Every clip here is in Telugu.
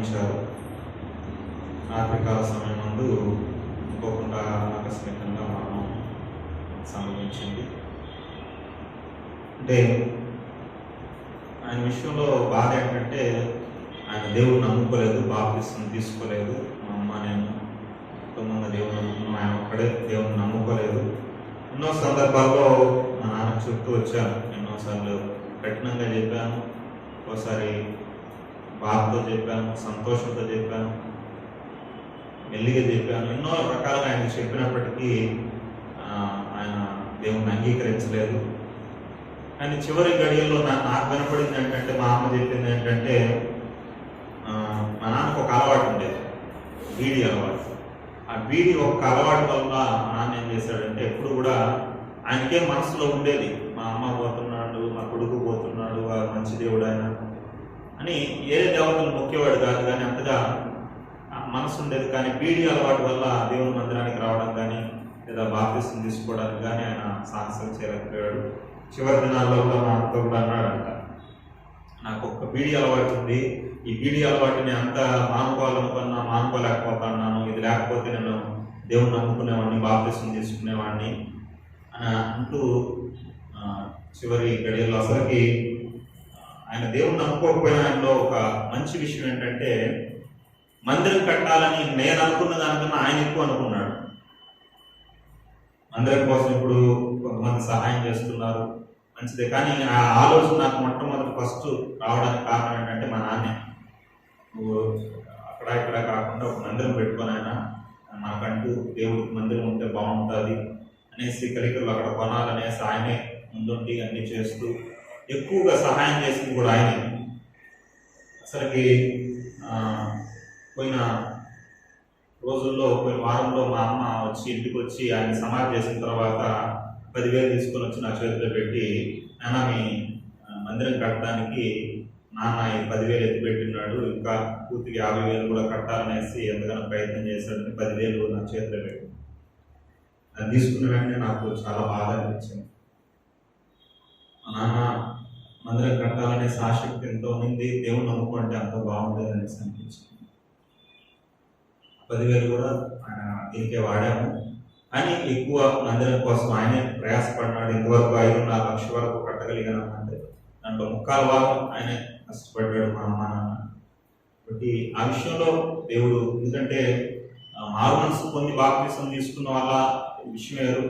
మరణించారు. రాత్రికాల సమయం నందు అనుకోకుండా ఆకస్మికంగా మరణం సంభవించింది. అంటే ఆయన విషయంలో బాధ ఏంటంటే, ఆయన దేవుడిని నమ్ముకోలేదు, బాప్తిస్మం తీసుకోలేదు. మా అమ్మ నేను కుటుంబంగా దేవుని నమ్ముకున్నాం, ఆయన ఒక్కడే దేవుని నమ్ముకోలేదు. ఎన్నో సందర్భాల్లో మా నాన్న చెప్తూ వచ్చాను, ఎన్నోసార్లు కఠినంగా చెప్పాను, ఒకసారి బాధతో చెప్పాను, సంతోషంతో చెప్పాను, మెల్లిగా చెప్పాను. ఎన్నో రకాలుగా ఆయన చెప్పినప్పటికీ ఆయన దేవుని అంగీకరించలేదు. కానీ చివరి గడియల్లో నాకు వినపడింది ఏంటంటే, మా అమ్మ చెప్పింది ఏంటంటే, మా నాన్నకు ఒక అలవాటు ఉండేది, బీడీ అలవాటు. ఆ బీడీ ఒక్క అలవాటు వల్ల మా నాన్న ఏం చేశాడంటే, ఎప్పుడు కూడా ఆయనకేం మనసులో ఉండేది, మా అమ్మ పోతున్నాడు, మా కొడుకు పోతున్నాడు, ఆ మంచి దేవుడు ఆయన అని ఏ దేవతలు మొక్కేవాడు కాదు, కానీ అంతగా మనసు ఉండేది. కానీ బీడీ అలవాటు వల్ల దేవుని మందిరానికి రావడం కానీ లేదా బాప్తిస్మం తీసుకోవడానికి కానీ ఆయన సాహసం చేయలేకపోయాడు. చివరి దినాల్లో కూడా మా అమ్మతో కూడా అన్నాడంట, నాకు ఒక్క బీడీ అలవాటు ఉంది, ఈ బీడీ అలవాటుని అంత మానుకోవాలనుకున్నా మానుకోలేకపోతున్నాను, ఇది లేకపోతే నేను దేవుని నమ్ముకునేవాడిని, బాప్తిస్మం తీసుకునేవాడిని అని అంటూ చివరి గడియల్లో అసలుకి ఆయన దేవుని నమ్ముకోకపోయినా ఆయనలో ఒక మంచి విషయం ఏంటంటే, మందిరం కట్టాలని నేను అనుకున్న దానికన్నా ఆయన ఎక్కువ అనుకున్నాడు. మందిరం కోసం ఇప్పుడు కొంతమంది సహాయం చేస్తున్నారు, మంచిదే. కానీ ఆ ఆలోచన నాకు మొట్టమొదటి ఫస్ట్ రావడానికి కారణం ఏంటంటే, మా నాన్నే, నువ్వు అక్కడ ఇక్కడ కాకుండా ఒక మందిరం పెట్టుకొని ఆయన మనకంటూ దేవుడికి మందిరం ఉంటే బాగుంటుంది అనేసి కలికలు అక్కడ కొనాలనేసి ఆయనే ముందుండి అన్ని చేస్తూ ఎక్కువగా సహాయం చేసింది కూడా ఆయనే. అసలుకి పోయిన రోజుల్లో, పోయిన వారంలో మా అమ్మ వచ్చి ఇంటికి వచ్చి ఆయన సమాధి చేసిన తర్వాత 10,000 తీసుకొని వచ్చి నా చేతిలో పెట్టి, నాన్న మీ మందిరం కట్టడానికి నాన్న ఈ 10,000 ఎత్తిపెట్టినాడు, ఇంకా పూర్తిగా 50,000 కూడా కట్టాలనేసి ఎంతగానో ప్రయత్నం చేశాడని 10,000 నా చేతిలో పెట్టి, అది తీసుకున్న వెంటనే నాకు చాలా బాధ అనిపించింది. మా నాన్న మందిరం కట్టాలనే ఆసక్తి ఎంతో ఉంది, దేవుని నమ్ముకుంటే అంత బాగుంటుంది అనేసి అనిపించింది. 10,000 కూడా ఆయన దీనికే వాడాము. కానీ ఎక్కువ మందిరం కోసం ఆయనే ప్రయాసపడినాడు. ఇంతవరకు 5.5 లక్షల వరకు కట్టగలిగాను అంటే దాంట్లో 3/4 భాగం ఆయనే కష్టపడ్డాడు, మా అమ్మ నాన్న. కాబట్టి ఆ విషయంలో దేవుడు, ఎందుకంటే మారు మనసు పొంది బాప్తిస్మం తీసుకున్న వాళ్ళ విషయం వేరు,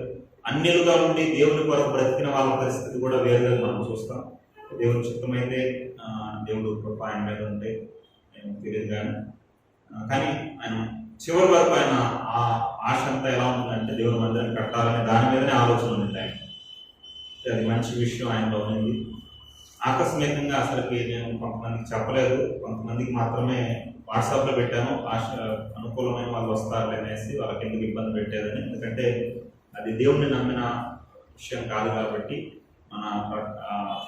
అన్యులుగా ఉండి దేవుని కొరకు బ్రతికిన వాళ్ళ పరిస్థితి కూడా వేరుగా మనం చూస్తాం. దేవుని చిత్తమైతే దేవుడు కృప ఆయన మీద ఉంటే నేను తెలియదు, కానీ ఆయన చివరి వరకు ఆయన ఆ ఆశ అంతా ఎలా ఉందంటే, దేవుని మందిరం కట్టాలని దాని మీదనే ఆలోచన ఉంది ఆయన. అది మంచి విషయం ఆయనలో ఉంది. ఆకస్మికంగా అసలుకి నేను కొంతమందికి చెప్పలేదు, కొంతమందికి మాత్రమే వాట్సాప్లో పెట్టాను, అనుకూలమైన వాళ్ళు వస్తారు అనేసి, వాళ్ళకి ఎందుకు ఇబ్బంది పెట్టేదని. ఎందుకంటే అది దేవుణ్ణి నమ్మిన విషయం కాదు కాబట్టి, మన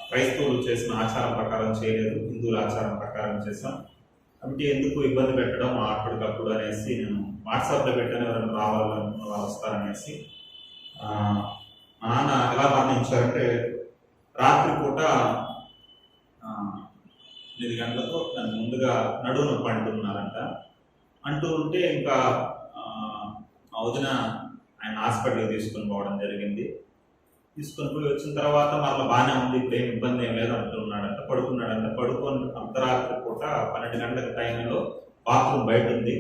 క్రైస్తవులు చేసిన ఆచారం ప్రకారం చేయలేదు, హిందువుల ఆచారం ప్రకారం చేసాం. కాబట్టి ఎందుకు ఇబ్బంది పెట్టడం అప్పటికప్పుడు అనేసి నేను వాట్సాప్లో పెట్టాను, ఎవరైనా రావాలనుకున్న వాళ్ళు వస్తారనేసి. మా నాన్న ఎలా మరణించారంటే, రాత్రిపూట 8 గంటలకు దాని ముందుగా నడువు నొప్పి అంటున్నారంట. అంటూ ఉంటే ఇంకా మా వదిన ఆయన హాస్పిటల్కి తీసుకొని పోవడం జరిగింది. తీసుకొని పోయి వచ్చిన తర్వాత మళ్ళీ బాగానే ఉంది, ఇప్పుడు ఏం ఇబ్బంది ఏం లేదు అంటున్నాడంట. పడుకున్నాడంట. పడుకొని అర్ధరాత్రి పూట 12 గంటల టైంలో బాత్రూమ్ బయట ఉంది.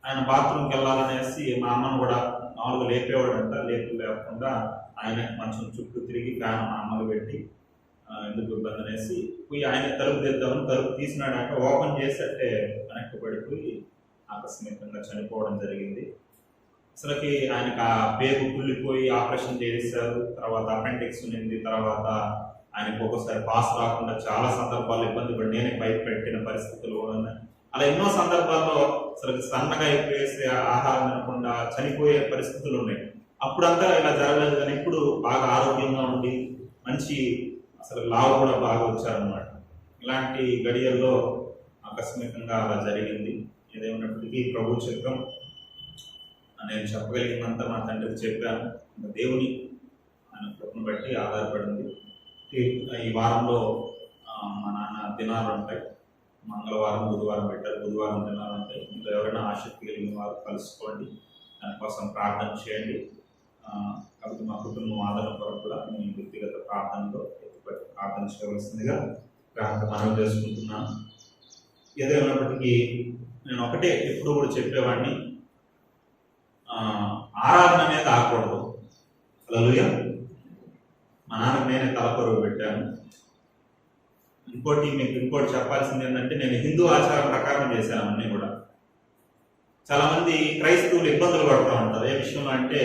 ఆయన బాత్రూమ్కి వెళ్ళాలనేసి మా అమ్మను కూడా మామూలుగా లేపేవాడంట. లేకుండా ఆయన మంచం చుట్టూ తిరిగి ఫ్యాన్ మా అమ్మకు పెట్టి ఎందుకు ఇబ్బంది అనేసి పోయి ఆయన తలుపు తెద్దామని తలుపు తీసినాడంట. ఓపెన్ చేసేటే వెనక్కి పడిపోయి ఆకస్మికంగా చనిపోవడం జరిగింది. అసలుకి ఆయనకు ఆ పేగు కుళ్ళిపోయి ఆపరేషన్ చేశారు. తర్వాత అపెండిక్స్ ఉంది. తర్వాత ఆయనకు ఒక్కోసారి పాస్ రాకుండా చాలా సందర్భాల్లో ఇబ్బంది పడి నేనే పైపు పెట్టిన పరిస్థితులు కూడా ఉన్నాయి. అలా ఎన్నో సందర్భాల్లో అసలు సన్నగా అయిపోయేసి ఆహారం తినకుండా చనిపోయే పరిస్థితులు ఉన్నాయి. అప్పుడంతా ఇలా జరగలేదు, కానీ ఇప్పుడు బాగా ఆరోగ్యంగా ఉండి మంచి అసలు లావు కూడా బాగా వచ్చారనమాట. ఇలాంటి గడియల్లో ఆకస్మికంగా అలా జరిగింది. ఏదేమైనప్పటికీ ప్రభు చిత్తం, నేను చెప్పగలిగినంత మా తండ్రికి చెప్పాను. దేవుని ఆయన కృపను బట్టి ఆధారపడింది. ఈ వారంలో మా నాన్న దినాలు ఉంటాయి. మంగళవారం బుధవారం పెట్టారు. బుధవారం తినాలంటే ఇంకా ఎవరైనా ఆసక్తి కలిగిన వారు కలుసుకోండి, దానికోసం ప్రార్థన చేయండి. కాబట్టి మా కుటుంబం ఆదరణ కొరకు కూడా మీ వ్యక్తిగత ప్రార్థనలో ఎత్తుపట్టి ప్రార్థన చేయవలసిందిగా మనవి చేసుకుంటున్నాను. ఏదైనప్పటికీ నేను ఒకటే ఎప్పుడు కూడా చెప్పేవాడిని, ఆరాధన అనేది ఆకూడదు. హల్లెలూయా. మా నాన్నకు నేనే తలకొరువు పెట్టాను. ఇంకోటి చెప్పాల్సింది ఏంటంటే, నేను హిందూ ఆచారం ప్రకారం చేశాను అన్నీ కూడా. చాలా మంది క్రైస్తవులు ఇబ్బందులు పడుతూ ఉంటారు. ఏ విషయంలో అంటే,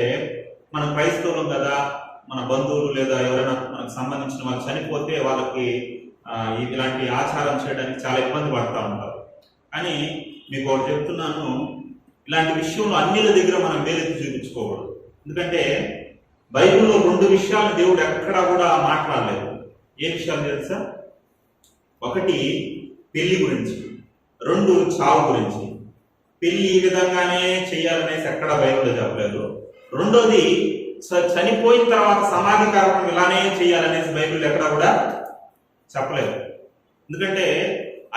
మనం క్రైస్తవులం కదా, మన బంధువులు లేదా ఎవరైనా మనకు సంబంధించిన వాళ్ళు చనిపోతే వాళ్ళకి ఇలాంటి ఆచారం చేయడానికి చాలా ఇబ్బంది పడుతూ ఉంటారు. కానీ మీకు ఒకటి చెప్తున్నాను, ఇలాంటి విషయంలో అన్నిల దగ్గర మనం వేలెత్తి చూపించుకోకూడదు. ఎందుకంటే బైబిల్లో 2 విషయాలు దేవుడు ఎక్కడా కూడా మాట్లాడలేదు. ఏ విషయాలు తెలుసా? ఒకటి పెళ్లి గురించి, 2 చావు గురించి. పెళ్లి ఈ విధంగానే చేయాలనేసి ఎక్కడా బైబిల్లో చెప్పలేదు. రెండోది చనిపోయిన తర్వాత సమాధి కార్యక్రమం ఇలానే చేయాలనేసి బైబిల్ ఎక్కడా కూడా చెప్పలేదు. ఎందుకంటే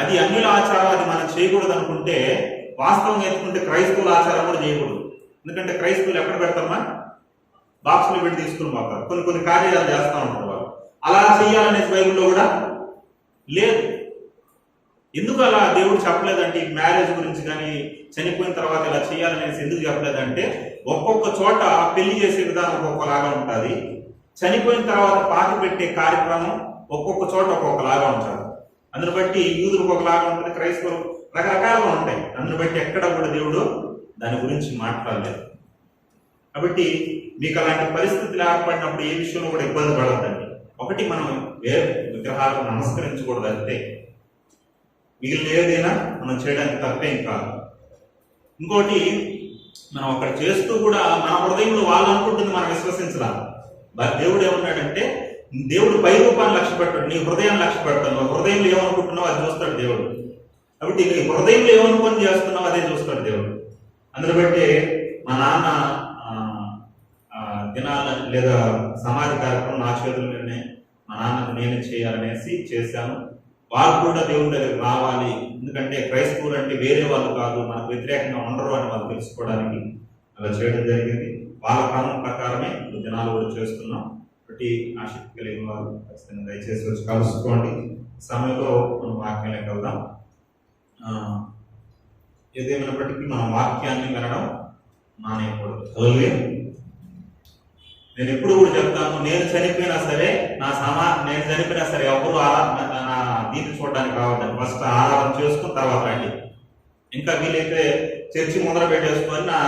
అది అన్యుల ఆచారం, అది మనం చేయకూడదు అనుకుంటే వాస్తవంగా ఎత్తుకుంటే క్రైస్తవుల ఆచారం కూడా చేయకూడదు. ఎందుకంటే క్రైస్తవులు ఎక్కడ పెడతామా, బాక్సులు పెట్టి తీసుకుని పోతారు. కొన్ని కార్యాలు చేస్తూ ఉంటారు వాళ్ళు. అలా చేయాలనేసి బైబిల్లో కూడా లేదు. ఎందుకు అలా దేవుడు చెప్పలేదంటే, మ్యారేజ్ గురించి కానీ చనిపోయిన తర్వాత ఇలా చేయాలనేసి ఎందుకు చెప్పలేదంటే, ఒక్కొక్క చోట పెళ్లి చేసే విధానం ఒక్కొక్కలాగా ఉంటుంది. చనిపోయిన తర్వాత పాతి పెట్టే కార్యక్రమం ఒక్కొక్క చోట ఒక్కొక్కలాగా ఉంటుంది. అందుని బట్టి యూదులకు ఒకలాగా ఉంటుంది, క్రైస్తవులు రకరకాలుగా ఉంటాయి. అందుని బట్టి ఎక్కడ కూడా దేవుడు దాని గురించి మాట్లాడలేదు. కాబట్టి మీకు అలాంటి పరిస్థితులు ఏర్పడినప్పుడు ఏ విషయంలో కూడా ఇబ్బంది పడద్దండి. ఒకటి, మనం వేరే విగ్రహాలకు నమస్కరించకూడదు అంతే. మిగిలిన ఏదైనా మనం చేయడానికి తప్పేం కాదు. ఇంకోటి, మనం అక్కడ చేస్తూ కూడా మన హృదయంలో వాళ్ళు అనుకుంటుంది మనం విశ్వసించలా. దేవుడు ఏమన్నాడంటే, దేవుడు పై రూపాన్ని లక్ష్య పెట్టాడు, నీ హృదయాన్ని లక్ష్య పెడతాడు. నువ్వు హృదయంలో ఏమనుకుంటున్నావు అది చూస్తాడు దేవుడు. కాబట్టి నీ హృదయంలో ఏమనుకొని చేస్తున్నావు అదే చూస్తాడు దేవుడు. అందుని బట్టి మా నాన్న దినాల లేదా సమాధి కార్యక్రమం నా చేతుల మీదనే మా నాన్నకు నేనే చేయాలనేసి చేశాను. వాళ్ళు కూడా దేవుడి దగ్గరికి రావాలి, ఎందుకంటే క్రైస్తవులు అంటే వేరే వాళ్ళు కాదు, మనకు వ్యతిరేకంగా ఉండరు అని వాళ్ళు తెలుసుకోవడానికి అలా చేయడం జరిగింది. వాళ్ళ క్రమం ప్రకారమే దినాలు కూడా చేస్తున్నాం. కాబట్టి ఆసక్తి కలిగిన వాళ్ళు ఖచ్చితంగా దయచేసి వచ్చి కలుసుకోండి. సమయంలో మనం వాక్యానికి వెళ్దాం. ఏదేమైనప్పటికీ మనం వాక్యాన్ని వినడం మానేయకూడదు. హల్లెలూయా. నేను ఎప్పుడు కూడా చెప్తాను, నేను చనిపోయినా సరే ఎవరు నా దీన్ని చూడడానికి రావద్దని. ఫస్ట్ ఆరాధన చేసుకుని తర్వాత రండి. ఇంకా వీలైతే చర్చి ముందర పెట్టేసుకొని నా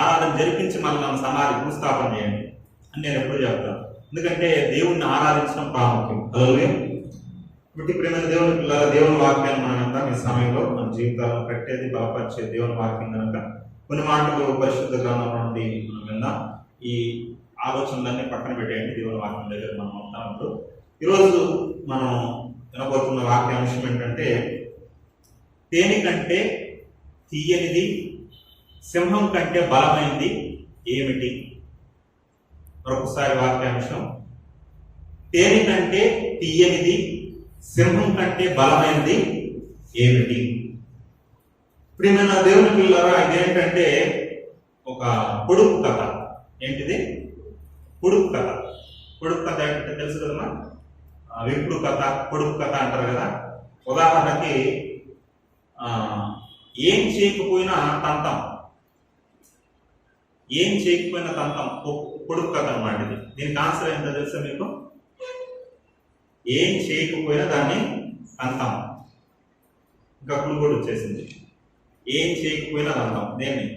ఆరాధన జరిపించి మళ్ళీ నన్ను సమాధి భూస్థాపన చేయండి అని నేను ఎప్పుడు చెప్తాను. ఎందుకంటే దేవుణ్ణి ఆరాధించడం ప్రాముఖ్యం. హల్లెలూయా. ఇప్పుడు ప్రేమ దేవుని పిల్లల, దేవుని వాక్యాన్ని మనంతా ఈ సమయంలో మన జీవితాలను కట్టేది బలపరిచే దేవుని వాక్యం కనుక కొన్ని మాటలు పరిశుద్ధ గ్రంథం నుండి మనం విందాం. ఈ ఆలోచనలన్నీ పక్కన పెట్టేయండి, దేవుని వాక్యం దగ్గర మనం ఉంటాము. ఈరోజు మనం వినబోతున్న వాక్యాంశం ఏంటంటే, తేనె కంటే తీయనిది, సింహం కంటే బలమైనది ఏమిటి? మరొకసారి వాక్యాంశం, తేనె కంటే తీయనిది, సింహం కంటే బలమైనది ఏమిటి? ప్రియమైన దేవుని పిల్లరా, ఇదేంటంటే ఒక పొడుపు కథ. ఏంటిది? పొడుపు కథ. పొడుపు కథ ఏంటంటే తెలుసు కదమ్మా, విప్పుడు కథ, పొడుపు కథ అంటారు కదా. ఉదాహరణకి ఏం చేయకపోయినా తంతం, ఏం చేయకపోయినా తంతం పొడుపు కథ అన్నమాట ఇది. దీనికి ఆన్సర్ ఏంటో తెలుసా మీకు? ఏం చేయకపోయినా దాన్ని తంతం. ఇంకా క్లూ కూడా వచ్చేసింది, ఏం చేయకపోయినా తంతం. దేన్ని?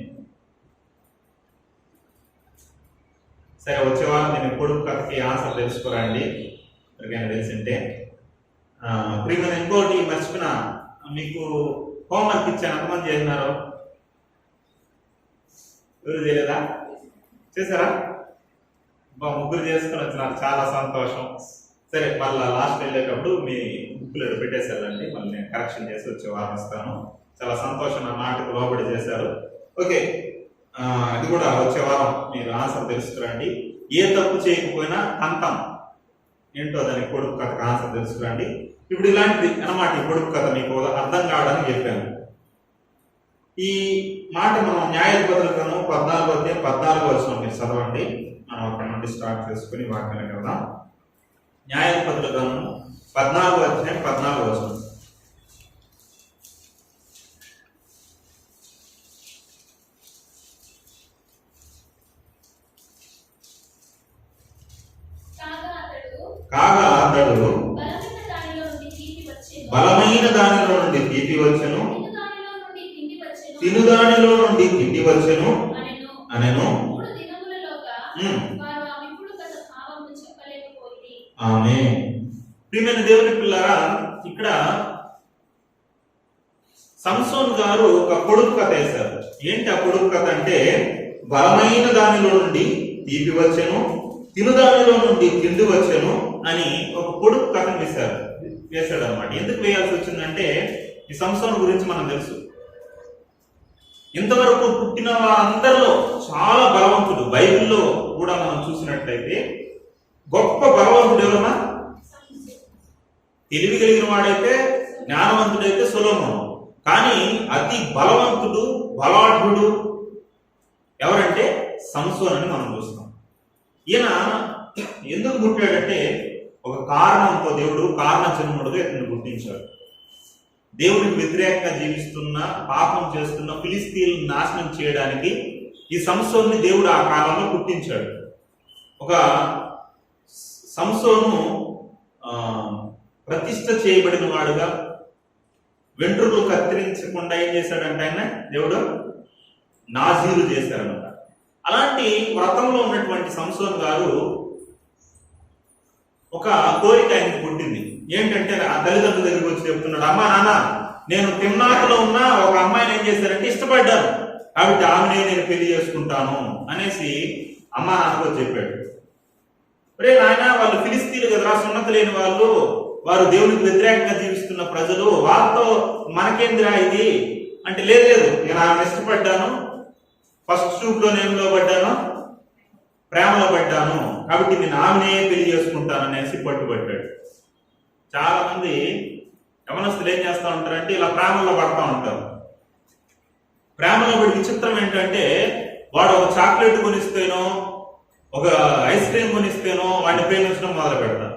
సరే, వచ్చేవాళ్ళు నేను పొడుపు కథకి ఆన్సర్ తెలుసుకోరండి, ఎవరికైనా తెలిసింటే. ప్రియమైన ఇంకోటి మర్చిపోయిన, మీకు హోంవర్క్ ఇచ్చాను, ఎంతమంది చేసినారు? ఎవరు చేయలేదా? చేశారా? ముగ్గురు చేసుకుని వచ్చినారు, చాలా సంతోషం. సరే, మళ్ళీ లాస్ట్ వెళ్ళేటప్పుడు మీ బుక్లు పెట్టేశారండి, మళ్ళీ నేను కరెక్షన్ చేసి వచ్చే వారం ఇస్తాను. చాలా సంతోషం, నా మాటకు లోబడి చేశారు. ఓకే, ఇది కూడా వచ్చే వారం మీరు ఆన్సర్ తెలుసుకురండి. ఏ తప్పు చేయకపోయినా తంతం. ఏంటో దాని పొడుపు కథకు ఆన్సర్ తెలుసుకురండి. ఇప్పుడు ఇలాంటిది అన్నమాట ఈ పొడుపు కథ మీకు అర్థం కావడానికి చెప్పాను. ఈ మాట మనం న్యాయాధిపతుల గ్రంథం 14వ అధ్యాయం 14వ వచనం మీరు చదవండి. మనం అక్కడ నుండి స్టార్ట్ చేసుకుని వాక్యానికి వెళ్దాం. న్యాయాధిపతుల గ్రంథం 14వ అధ్యాయం 14వ వచనం. కాగా అతడు బలమైన దానిలో నుండి తీపి వచ్చెను, తిను దానిలో నుండి తిండి వచ్చెను అనెను. ఆమేన్. ప్రియమైన దేవుని పిల్లారా, ఇక్కడ సంసోన్ గారు ఒక పొడుపు కథ వేశారు. ఏంటి ఆ పొడుపు కథ అంటే, బలమైన దానిలో నుండి తీపి వచ్చెను, తిను దానిలో నుండి తిండి వచ్చెను అని ఒక పొడుపు కథను వేశాడు అనమాట. ఎందుకు వేయాల్సి వచ్చిందంటే, ఈ సంసోన్ గురించి మనం తెలుసు. ఇంతవరకు పుట్టిన వారందరిలో చాలా బలవంతుడు. బైబిల్లో కూడా మనం చూసినట్లయితే గొప్ప బలవంతుడు ఎవరన్నా? తెలివి కలిగిన వాడైతే, జ్ఞానవంతుడైతే సొలొమోను. కానీ అతి బలవంతుడు, బలాఢ్యుడు ఎవరంటే సంసోన్ అని మనం చూస్తాం. ఈయన ఎందుకు పుట్టాడంటే, ఒక కారణంతో దేవుడు కారణ జన్ముడుగా ఇతను పుట్టించాడు. దేవుడికి వ్యతిరేకంగా జీవిస్తున్న, పాపం చేస్తున్న ఫిలిస్తీన్లను నాశనం చేయడానికి ఈ సంసోన్ని దేవుడు ఆ కాలంలో పుట్టించాడు. ఒక సంసోను ప్రతిష్ఠ చేయబడిన వాడుగా, వెంట్రుకలు కత్తిరించకుండా ఏం చేశాడంటే ఆయన దేవుడు నాజీరు చేశారన్నమాట. అలాంటి వ్రతంలో ఉన్నటువంటి సంసోన్ గారు ఒక కోరిక ఆయనకు పుట్టింది. ఏంటంటే ఆ తల్లిదండ్రుల దగ్గరికి వచ్చి చెప్తున్నాడు, అమ్మా నాన్న, నేను తిమ్నాథ్లో ఉన్న ఒక అమ్మాయిని ఏం చేశారంటే ఇష్టపడ్డాను, కాబట్టి ఆమెనే నేను పెళ్లి చేసుకుంటాను అనేసి అమ్మా నాన్నతో చెప్పాడు. రే నాయన, వాళ్ళు ఫిలిస్తీన్లు కదరా, సున్నత లేని వాళ్ళు, వారు దేవునికి వ్యతిరేకంగా జీవిస్తున్న ప్రజలు, వాళ్ళతో మనకేందిరా ఇది అంటే, లేదు నేను ఆమెను ఇష్టపడ్డాను, ఫస్ట్ చూపులో నేను లోబడ్డాను, ప్రేమలో పడ్డాను, కాబట్టి నేను ఆమెనే పెళ్లి చేసుకుంటాను అనేసి పట్టుబట్టాడు. చాలా మంది యవనస్తులు ఏం చేస్తూ ఉంటారంటే, ఇలా ప్రేమలో పడతా ఉంటారు. ప్రేమలో పడి విచిత్రం ఏంటంటే, వాడు ఒక చాక్లెట్ కొనిస్తేనో, ఒక ఐస్ క్రీమ్ కొనిస్తేనో వాడిని ప్రేమించడం మొదలు పెడతారు.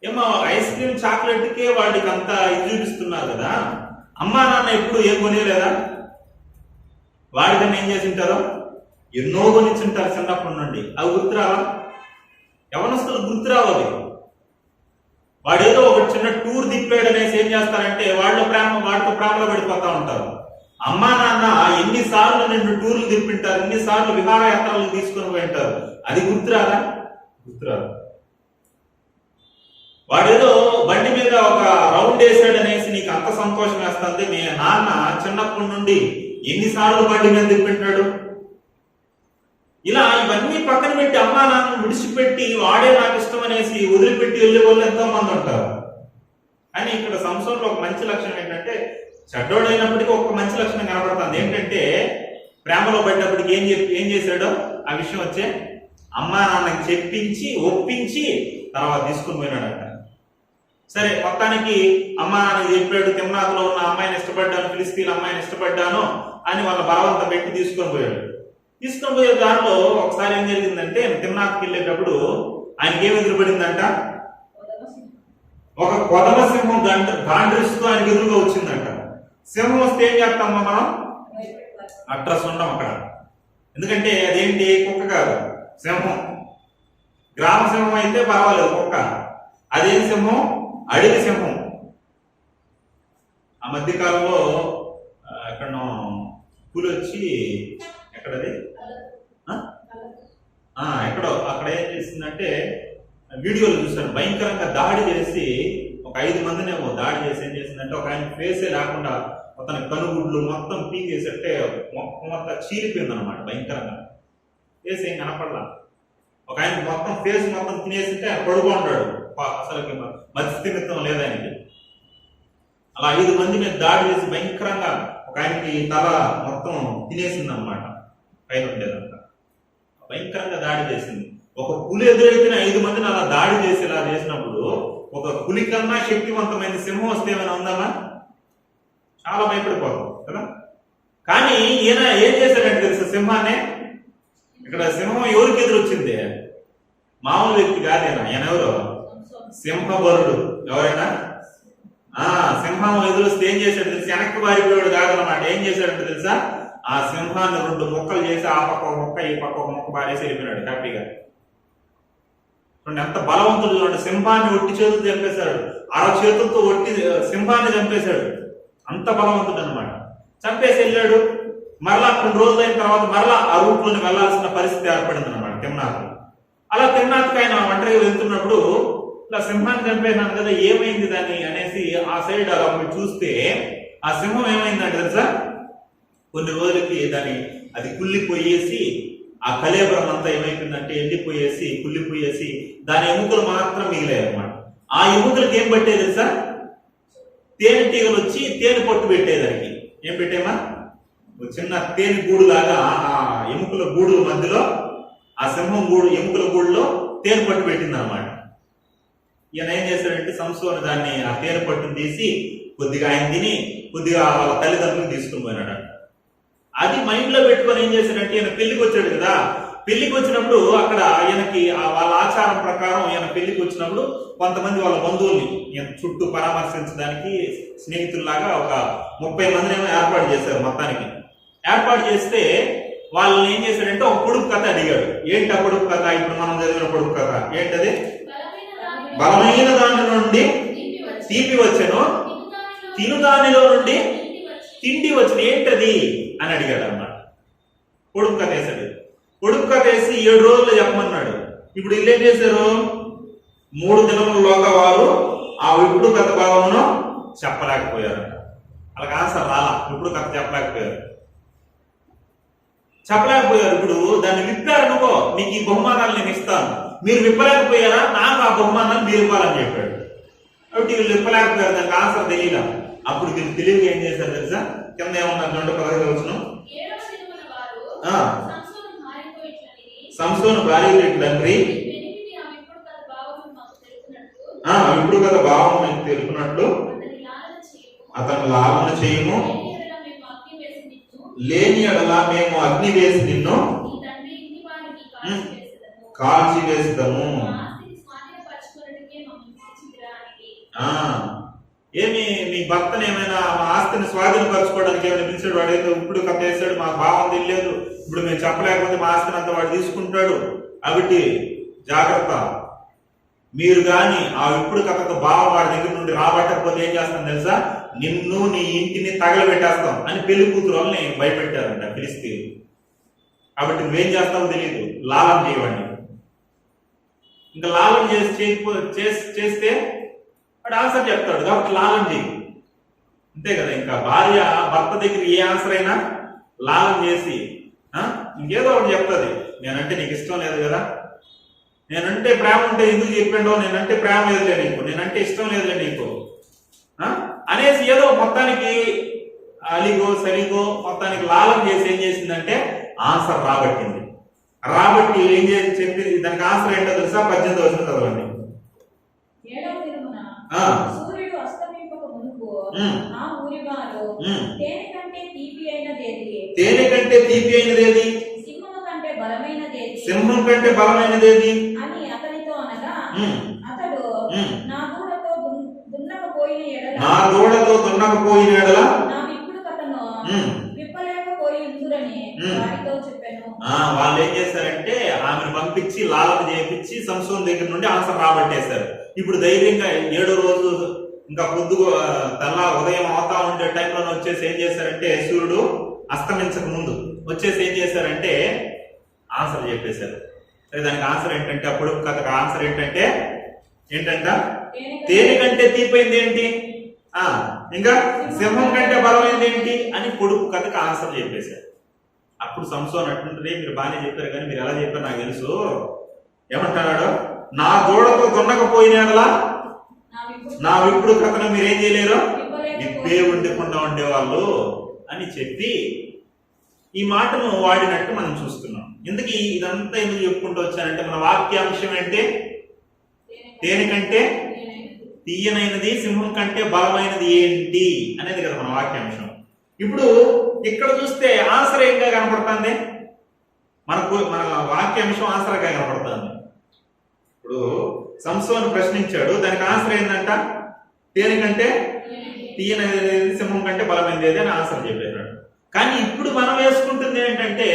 ఏమో ఐస్ క్రీమ్ చాక్లెట్కే వాడికి అంతా ఇది చూపిస్తున్నారు కదా, అమ్మా నాన్న ఎప్పుడు ఏం కొనియలేదా? వాడికన్నా ఏం చేసి ఉంటారో ఎన్నో కొనిచ్చుంటారు చిన్నప్పటి నుండి. అవి గుర్తురావా? యవనస్తులు గుర్తురావాలి. వాడేదో ఒక చిన్న టూర్ తిప్పాడు అనేసి ఏం చేస్తారంటే వాడితో ప్రేమలో పడిపోతా ఉంటారు. అమ్మా నాన్న ఎన్నిసార్లు నిన్ను టూర్లు తిప్పింటారు, ఎన్నిసార్లు విహారయాత్రలు తీసుకుని పోయింటారు, అది గుర్తురాదా? గుర్తురాదు. వాడేదో బండి మీద ఒక రౌండ్ వేసాడు అనేసి నీకు అంత సంతోషం వేస్తుంది. మీ నాన్న చిన్నప్పటి నుండి ఎన్నిసార్లు బండి మీద తిప్పింటాడు. ఇలా ఇవన్నీ పక్కన పెట్టి అమ్మా నాన్న విడిచిపెట్టి వాడే నాకు ఇష్టం అనేసి వదిలిపెట్టి వెళ్ళే వాళ్ళు ఎంతో మంది ఉంటారు. కానీ ఇక్కడ సంసోన్లో ఒక మంచి లక్షణం ఏంటంటే, చెడ్డోడైనప్పటికీ ఒక మంచి లక్షణం కనబడుతుంది. ఏంటంటే, ప్రేమలో పడ్డప్పటికి ఏం చేశాడో ఆ విషయం వచ్చే అమ్మా నాన్నకి చెప్పించి ఒప్పించి తర్వాత తీసుకుని పోయినాడంట. సరే, మొత్తానికి అమ్మా నాన్నకి చెప్పాడు, తిమ్నాథ్లో ఉన్న అమ్మాయిని ఇష్టపడ్డాను, ఫిలిస్తీన్ అమ్మాయిని ఇష్టపడ్డాను అని వాళ్ళ బలవంతం పెట్టి తీసుకొని పోయాడు. తీసుకొని పోయే దారిలో ఒకసారి ఏం జరిగిందంటే, తిమ్నాథ్కి వెళ్ళేటప్పుడు ఆయనకి ఏమి ఎదురుపడిందంట, ఒక కొదమ సింహం గాండ్రిస్తూ ఆయనకి ఎదురుగా వచ్చిందంట. సింహం వస్తే ఏం చేస్తామా మనం? అడ్రస్ ఉండం అక్కడ. ఎందుకంటే అదేంటి, కుక్క కాదు, సింహం. గ్రామ సింహం అయితే పర్వాలేదు, కుక్క. అదేం సింహం? అడవి సింహం. ఆ మధ్యకాలంలో ఎక్కడో పులి వచ్చి, ఎక్కడది ఎక్కడో అక్కడ ఏం చేసిందంటే, వీడియోలు చూసాను, భయంకరంగా దాడి చేసి ఒక 5 మందినేమో దాడి చేసి ఏం చేసిందంటే, ఒక ఆయన ఫేసే లేకుండా అతని కనుగుడ్లు మొత్తం పీకేసంటే మొత్తం చీలిపోయింది అనమాట భయంకరంగా. ఫేస్ ఏం కనపడలా. ఒక ఆయన మొత్తం ఫేస్ మొత్తం తినేసింటే ఆయన పడుకుంటాడు, అసలుకి మత్స్యమిత్తం లేదానికి. అలా 5 మంది మీద దాడి చేసి భయంకరంగా ఒక ఆయనకి తల మొత్తం తినేసింది అనమాట, పైన ఉండేదంతా. భయంకరంగా దాడి చేసింది. ఒక పులి ఎదురైతే 5 మందిని అలా దాడి చేసి ఇలా చేసినప్పుడు ఒక పులి కన్నా శక్తివంతమైన సింహం వస్తే ఏమైనా ఉందామా? చాలా భయపడిపోతాం కదా. కానీ ఈయన ఏం చేశాడంటే తెలుసా, సింహాన్ని. ఇక్కడ సింహం ఎవరికి ఎదురొచ్చింది? మామూలు వ్యక్తి కాదు ఈయన ఎవరు? సింహబరుడు. ఎవరైనా సింహం ఎదురొస్తే ఏం చేశాడు తెలుసా? వెనక్కి పారిపోయాడు కాదనమాట. ఏం చేశాడంటే తెలుసా, ఆ సింహాన్ని 2 ముక్కలు చేసి ఆ పక్క ఒక ముక్క ఈ పక్క ఒక ముక్క పారేసి వెళ్ళిపోయాడు హ్యాపీగా. ఎంత బలవంతుడు చూడండి. సింహాన్ని ఒట్టి చేతులు చంపేశాడు, 6 చేతులతో ఒట్టి సింహాన్ని చంపేశాడు. అంత బలవంతుడు అనమాట. చంపేసి వెళ్ళాడు. మరలా 2 రోజులు అయిన తర్వాత మరలా ఆ రూట్లోని వెళ్లాల్సిన పరిస్థితి ఏర్పడింది అనమాట తిమ్నాథ్. అలా తిమ్నాథ్కి ఆయన ఒంటరిగా వెళ్తున్నప్పుడు ఇలా సింహాన్ని చంపేశాను కదా, ఏమైంది దాన్ని అనేసి ఆ సైడ్ అలా చూస్తే ఆ సింహం ఏమైందంటే తెలుసా, కొన్ని రోజులకి అది కుళ్ళిపోయేసి ఆ కళేబరం అంతా ఏమైపోయిందంటే ఎండిపోయేసి కుళ్ళిపోయేసి దాని ఎముకలు మాత్రం మిగిలాయి అన్నమాట. ఆ ఎముకలకి ఏం పట్టేది తెలుసా, తేనెటీగలు వచ్చి తేనె పట్టు పెట్టేదానికి. ఏం పెట్టేమా, చిన్న తేనె గూడు లాగా ఆ ఎముకల గూడు మధ్యలో ఆ సింహం గూడు ఎముకల గూడులో తేనె పట్టు పెట్టింది అనమాట. ఈయన ఏం చేశాడంటే సంసోను దాన్ని ఆ తేనె పట్టును తీసి కొద్దిగా ఆయన తిని కొద్దిగా వాళ్ళ తల్లిదండ్రులకు తీసుకుని పోయినాడు. అది మైండ్ లో పెట్టుకొని ఏం చేశాడంటే ఈయన పెళ్లికి వచ్చాడు కదా, పెళ్లికి వచ్చినప్పుడు అక్కడ ఈయనకి వాళ్ళ ఆచారం ప్రకారం ఈయన పెళ్లికి వచ్చినప్పుడు కొంతమంది వాళ్ళ బంధువుల్ని ఈయన చుట్టూ పరామర్శించడానికి స్నేహితుల్లాగా ఒక 30 మందిని ఏమో ఏర్పాటు చేశారు. మొత్తానికి ఏర్పాటు చేస్తే వాళ్ళని ఏం చేశాడంటే ఒక పొడుపు కథ అడిగాడు. ఏంటి ఆ పొడుపు కథ? ఇప్పుడు మనం చదివిన పొడుపు కథ ఏంటది? బలమైన దాని నుండి తీపి వచ్చెను, తిను దానిలో నుండి తిండి వచ్చిన ఏంటది అని అడిగాడు అన్నమాట. పొడుపు కథ వేశాడు. పొడుపు కథ వేసి 7 రోజులు చెప్పమన్నాడు. ఇప్పుడు వీళ్ళు ఏం చేశారు, 3 దినములలోగా వారు ఆ విప్పుడు కథ భావమును చెప్పలేకపోయారు. అలాగే ఆన్సర్ రాలా, విప్పుడు కథ చెప్పలేకపోయారు. ఇప్పుడు దాన్ని విప్పారనుకో నీకు ఈ బహుమానాలు నేను ఇస్తాను, మీరు విప్పలేకపోయారా, నాకు ఆ బహుమానాలు మీరు ఇవ్వాలని చెప్పాడు. కాబట్టి వీళ్ళు విప్పలేకపోయారు, దానికి ఆన్సర్ తెలియదా. అప్పుడు వీళ్ళు తెలివిగా ఏం చేశారు తెలుసా, కింద ఏమన్నారు 2:15 వచనం, సంసోను భార్య ఇట్లండ్రి ఇప్పుడు కదా భావం మీకు తెలుపునట్లు అతను లాభన చేయము, లేని ఎడల మేము అగ్ని వేసి నిన్ను కాల్చి వేస్తాము. ఏమి మీ భర్తను ఏమైనా ఆస్తిని స్వాధీనపరచుకోవడానికి ఏమైనా పిలిచాడు? వాడు ఏదో ఇప్పుడు కథ వేసాడు, మాకు భావం తెలియదు, ఇప్పుడు మేము చెప్పలేకపోతే మా ఆస్తిని అంతా వాడు తీసుకుంటాడు. కాబట్టి జాగ్రత్త, మీరు కానీ ఆ ఇప్పుడు కథకు భావం వాడి దగ్గర నుండి రాబట్టకపోతే ఏం చేస్తాం తెలుసా, నిన్ను నీ ఇంటిని తగలబెట్టేస్తాం అని పెళ్లి కూతురు వాళ్ళని భయపెట్టారంట ఫిలిస్తీయులు. కాబట్టి నువ్వేం చేస్తావో తెలియదు, లాలం చేయవాడిని. ఇంకా లాలం చేస్తే వాడు ఆన్సర్ చెప్తాడు, కాబట్టి లాలం చేయి, అంతే కదా. ఇంకా భార్య భర్త దగ్గర ఏ ఆన్సర్ అయినా లాలం చేసి ఇంకేదో ఒకటి చెప్తుంది. నేనంటే నీకు ఇష్టం లేదు కదా, నేనంటే ప్రేమ ఉంటే ఎందుకు చెప్పిండో, నేనంటే ప్రేమ లేదులే నీకు, నేనంటే ఇష్టం లేదులే నీకు అనేసి ఏదో మొత్తానికి అలిగో సలిగో మొత్తానికి లాలం చేసి ఏం చేసిందంటే ఆన్సర్ రాబట్టింది. రాబట్టి ఏం చేసి చెప్పింది, దానికి ఆన్సర్ ఏంటో తెలుసా, 18వ వచనం చదవండి. సూర్యుడు అస్తమింపక మునుపు ఆ ఊరివారు తేనె కంటే తీపి అయినదేది, సింహం కంటే బలమైనదేది అని అతనితో అనగా, అతడు నా దూడతో దున్నకపోయిన ఎడల నా విప్పుడు కథను విప్పలేకపోయి ఉందురని వారితో చెప్పాను. వాళ్ళు ఏం చేశారంటే ఆమెను పంపించి లాలన చేయించి సంసోను దగ్గర నుండి ఆన్సర్ రాబట్టేశారు. ఇప్పుడు ధైర్యంగా 7వ రోజు ఇంకా ఉదయం అవుతా ఉండే టైంలో వచ్చేసి ఏం చేశారంటే సూర్యుడు అస్తమించక ముందు వచ్చేసి ఏం చేశారంటే ఆన్సర్ చెప్పేశారు. దానికి ఆన్సర్ ఏంటంటే అప్పుడు కథకు ఆన్సర్ ఏంటంటే తేనె కంటే తీపైంది ఏంటి, ఇంకా సింహం కంటే బలమైంది ఏంటి అని పొడుపు కథకు ఆన్సర్ చెప్పేశారు. అప్పుడు సంసోను అంటుంటే మీరు బాగానే చెప్పారు కానీ మీరు ఎలా చెప్పారు నాకు తెలుసు, ఏమంటున్నాడు, నా దూడతో దున్నకపోయినా నా విప్పుడు కథను మీరేం చేయలేరు, విప్పే ఉండకుండా ఉండేవాళ్ళు అని చెప్పి ఈ మాటను వాడినట్టు మనం చూస్తున్నాం. ఎందుకు ఇదంతా ఎందుకు చెప్పుకుంటూ వచ్చానంటే, మన వాక్యాంశం ఏంటి? తేనె కంటే తీయనైనది, సింహం కంటే బలమైనది ఏంటి అనేది కదా మన వాక్యాంశం. ఇప్పుడు ఇక్కడ చూస్తే ఆశ్రయంగా కనపడుతుంది, మన వాక్యాంశం ఆశ్రయంగా కనపడుతుంది. ఇప్పుడు సంసోను ప్రశ్నించాడు, దానికి ఆన్సర్ ఏంటంట? తేనె కంటే తీయనైనది, సింహం కంటే బలమైనది అని ఆన్సర్ చెప్పాడు. కానీ ఇప్పుడు మనం వేసుకుంటుంది ఏంటంటే,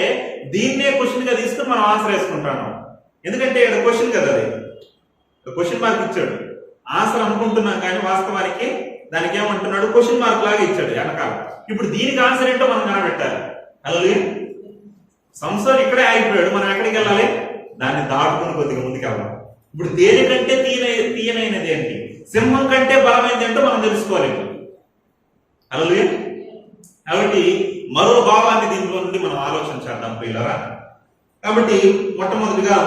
దీన్నే క్వశ్చన్ గా తీసుకుని మనం ఆన్సర్ వేసుకుంటాం. ఎందుకంటే ఇక్కడ క్వశ్చన్ కదా, అది క్వశ్చన్ మార్క్ ఇచ్చాడు. ఆన్సర్ అనుకుంటున్నాం కానీ వాస్తవానికి దానికి ఏమంటున్నాడు? క్వశ్చన్ మార్క్ లాగా ఇచ్చాడు వెనకాల. ఇప్పుడు దీనికి ఆన్సర్ ఏంటో మనం కనబెట్టాలి. అలాగే సంసోను ఇక్కడే ఆగిపోయాడు, మనం ఎక్కడికి వెళ్ళాలి? దాన్ని దాటుకుని కొద్దిగా ముందుకు వెళ్ళాలి. ఇప్పుడు తేనె కంటే తీయనైనది ఏంటి, సింహం కంటే బలమైనది ఏంటో మనం తెలుసుకోవాలి. అలాగే కాబట్టి మరో భావాన్ని దీంట్లో నుండి మనం ఆలోచన చేద్దాం ప్రియులారా. కాబట్టి మొట్టమొదటిగా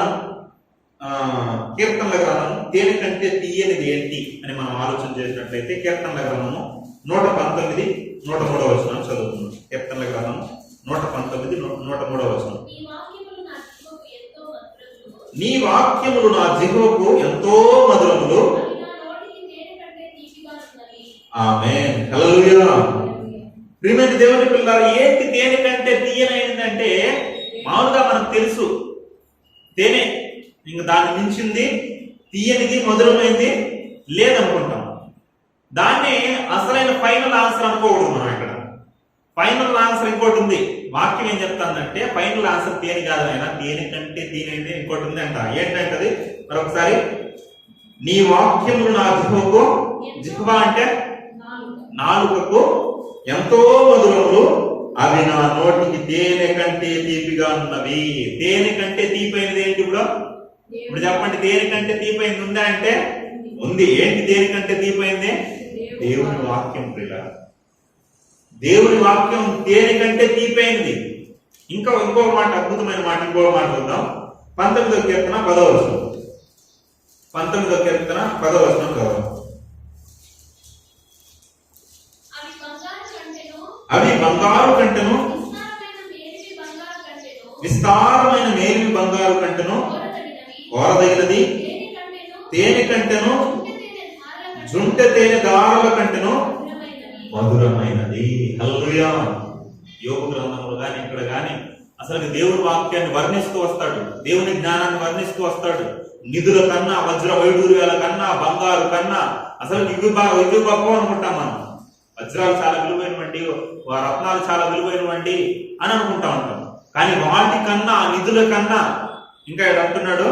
కీర్తనల గ్రంథము తేనె కంటే తీయనిది ఏంటి అని మనం ఆలోచన చేసినట్లయితే, కీర్తనల గ్రంథము 119, 103 వచనం చదువుతున్నాం. కీర్తనల గ్రంథము 119, 103 వచనం. నీ వాక్యములు నా జిహ్వకు ఎంతో మధురములు. ఆమేన్, హల్లెలూయా. ప్రియమైన దేవుని పిల్లలారా, ఏంటి తేనె కంటే తీయనైందంటే, మామూలుగా మనకు తెలుసు తేనె ఇంక దాన్ని మించింది తీయనిది మధురమైంది లేదనుకుంటాం. దాన్ని అసలైన ఫైనల్ ఆన్సర్ అనుకోకూడదు మనం. ఇక్కడ ఫైనల్ ఆన్సర్ ఇంకోటి ఉంది. వాక్యం ఏం చెప్తానంటే, ఫైనల్ ఆన్సర్ తేనె కాదు, అయినా తేనె కంటే తీయనైంది ఇంకోటి ఉంది అంట. ఏంటంటది? మరొకసారి, నీ వాక్యములు నా జిహ్వకు, జిహ్వ అంటే నాలుకకు ఎంతో మధురములు, అవి నా నోటికి తేనె కంటే తీపిగా ఉన్నవి. తేనె కంటే తీపైనది ఏంటి? ఇప్పుడు చెప్పండి, తేనె కంటే తీపైంది ఉందా అంటే ఉంది. ఏంటి తేనె కంటే తీపైంది? దేవుని వాక్యం ప్రియుల. దేవుని వాక్యం తేనె కంటే తీపైంది. ఇంకో మాట, అద్భుతమైన మాట, ఇంకో మాట చూద్దాం. 19వ కీర్తన 10వ వచనం. 19వ కీర్తన 10వ వచనం చదవండి. అవి బంగారు కంటెను, విస్తారమైన మేలిమి బంగారు కంటెను, కోరదగినది తేనె కంటెను, జుంటె తేనె దారుల కంటెను మధురమైనది. హల్లెలూయా. యోబు గ్రంథంలో కానీ ఇక్కడ కానీ అసలు దేవుని వాక్యాన్ని వర్ణిస్తూ వస్తాడు, దేవుని జ్ఞానాన్ని వర్ణిస్తూ వస్తాడు. నిధుల కన్నా, వజ్ర వైడూర్యాల కన్నా, బంగారు కన్నా అసలు ఇవి గొప్ప అనుకుంటాం మనం. వజ్రాలు చాలా విలువైనవండి, రత్నాలు చాలా విలువైనవండి అని అనుకుంటా ఉంటాం. కానీ వాటి కన్నా, నిధుల కన్నా ఇంకా ఇక్కడ అంటున్నాడు,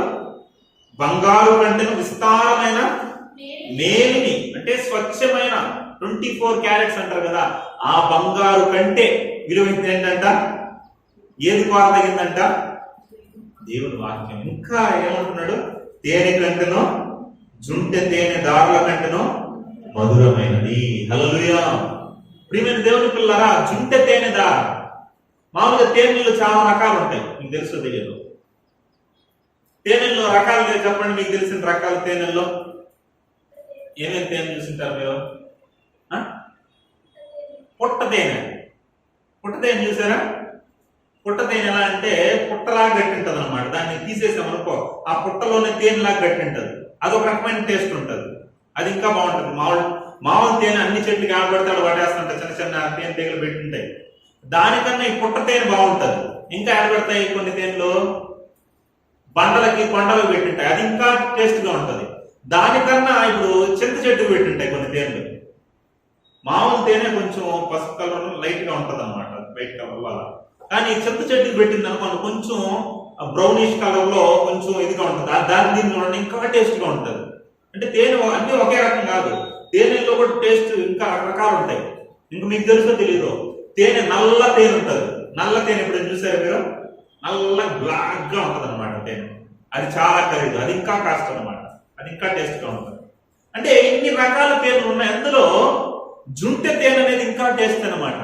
బంగారు కంటెను, విస్తారమైన మేలిమి అంటే స్వచ్ఛమైన 24 క్యారెట్స్ అంటారు కదా, ఆ బంగారు కంటే విలువైంది ఏంటంట? ఏది కోరదగిందంట? దేవుని వాక్యం. ఇంకా ఏమంటున్నాడు? తేనె కంటెను, జుంటె తేనె దారుల కంటెను మధురమైనది. హల్లెలూయా. ప్రియమైన దేవుని పిల్లలారా, జుంటె తేనె దార. మామూలుగా తేనెల్లో చాలా రకాలు ఉంటాయి, మీకు తెలుసు తెలియదు. తేనెల్లో రకాలు చెప్పండి, మీకు తెలిసిన రకాలు. తేనెల్లో ఏమేమి తేనె చూసింటారు మీరు? పుట్ట తేనె. పుట్ట తేనె చూసారా? పుట్ట తేనె ఎలా అంటే పుట్టలాగా గట్టి ఉంటుంది అనమాట. దాన్ని తీసేసామనుకో, ఆ పుట్టలోనే తేనెలాగా గట్టి ఉంటుంది. అదొక రకమైన టేస్ట్ ఉంటుంది, అది ఇంకా బాగుంటుంది. మామూలు తేనె అన్ని చెట్లు ఆడబడతాడు పడేస్తుంటాయి, చిన్న చిన్న తేనె తీగలు పెట్టింటాయి. దానికన్నా ఈ పుట్ట తేనె బాగుంటుంది. ఇంకా ఆడబడతాయి కొన్ని తేనెలు బండలకి కొండలకు పెట్టింటాయి, అది ఇంకా టేస్ట్ గా ఉంటుంది. దానికన్నా ఇప్పుడు చింత చెట్టు పెట్టింటాయి కొన్ని తేనెలు. మామూలు తేనె కొంచెం పసుపు కలర్ లైట్ గా ఉంటది అనమాట, వైట్ కలర్ వల్ల. కానీ చింత చెట్టుకి పెట్టింది అనుకోండి, కొంచెం బ్రౌనిష్ కలర్ లో కొంచెం ఇదిగా ఉంటుంది. దాని దీని ఇంకా టేస్ట్ గా ఉంటుంది. అంటే తేనె అన్ని ఒకే రకం కాదు, తేనెల్లో కూడా టేస్ట్ ఇంకా రకరకాలు ఉంటాయి. ఇంకా మీకు తెలుసో తెలీదు, తేనె నల్ల తేనె ఉంటుంది. నల్ల తేనె ఇప్పుడు చూసారు మీరు? నల్ల బ్లాక్ గా ఉంటది అనమాట తేనె. అది చాలా ఖరీదు, అది ఇంకా కాస్ట్ అనమాట, అది ఇంకా టేస్ట్ గా ఉంటుంది. అంటే ఇన్ని రకాల తేనెలు ఉన్నాయి. అందులో జుంటె తేనె అనేది ఇంకా టేస్ట్ అనమాట.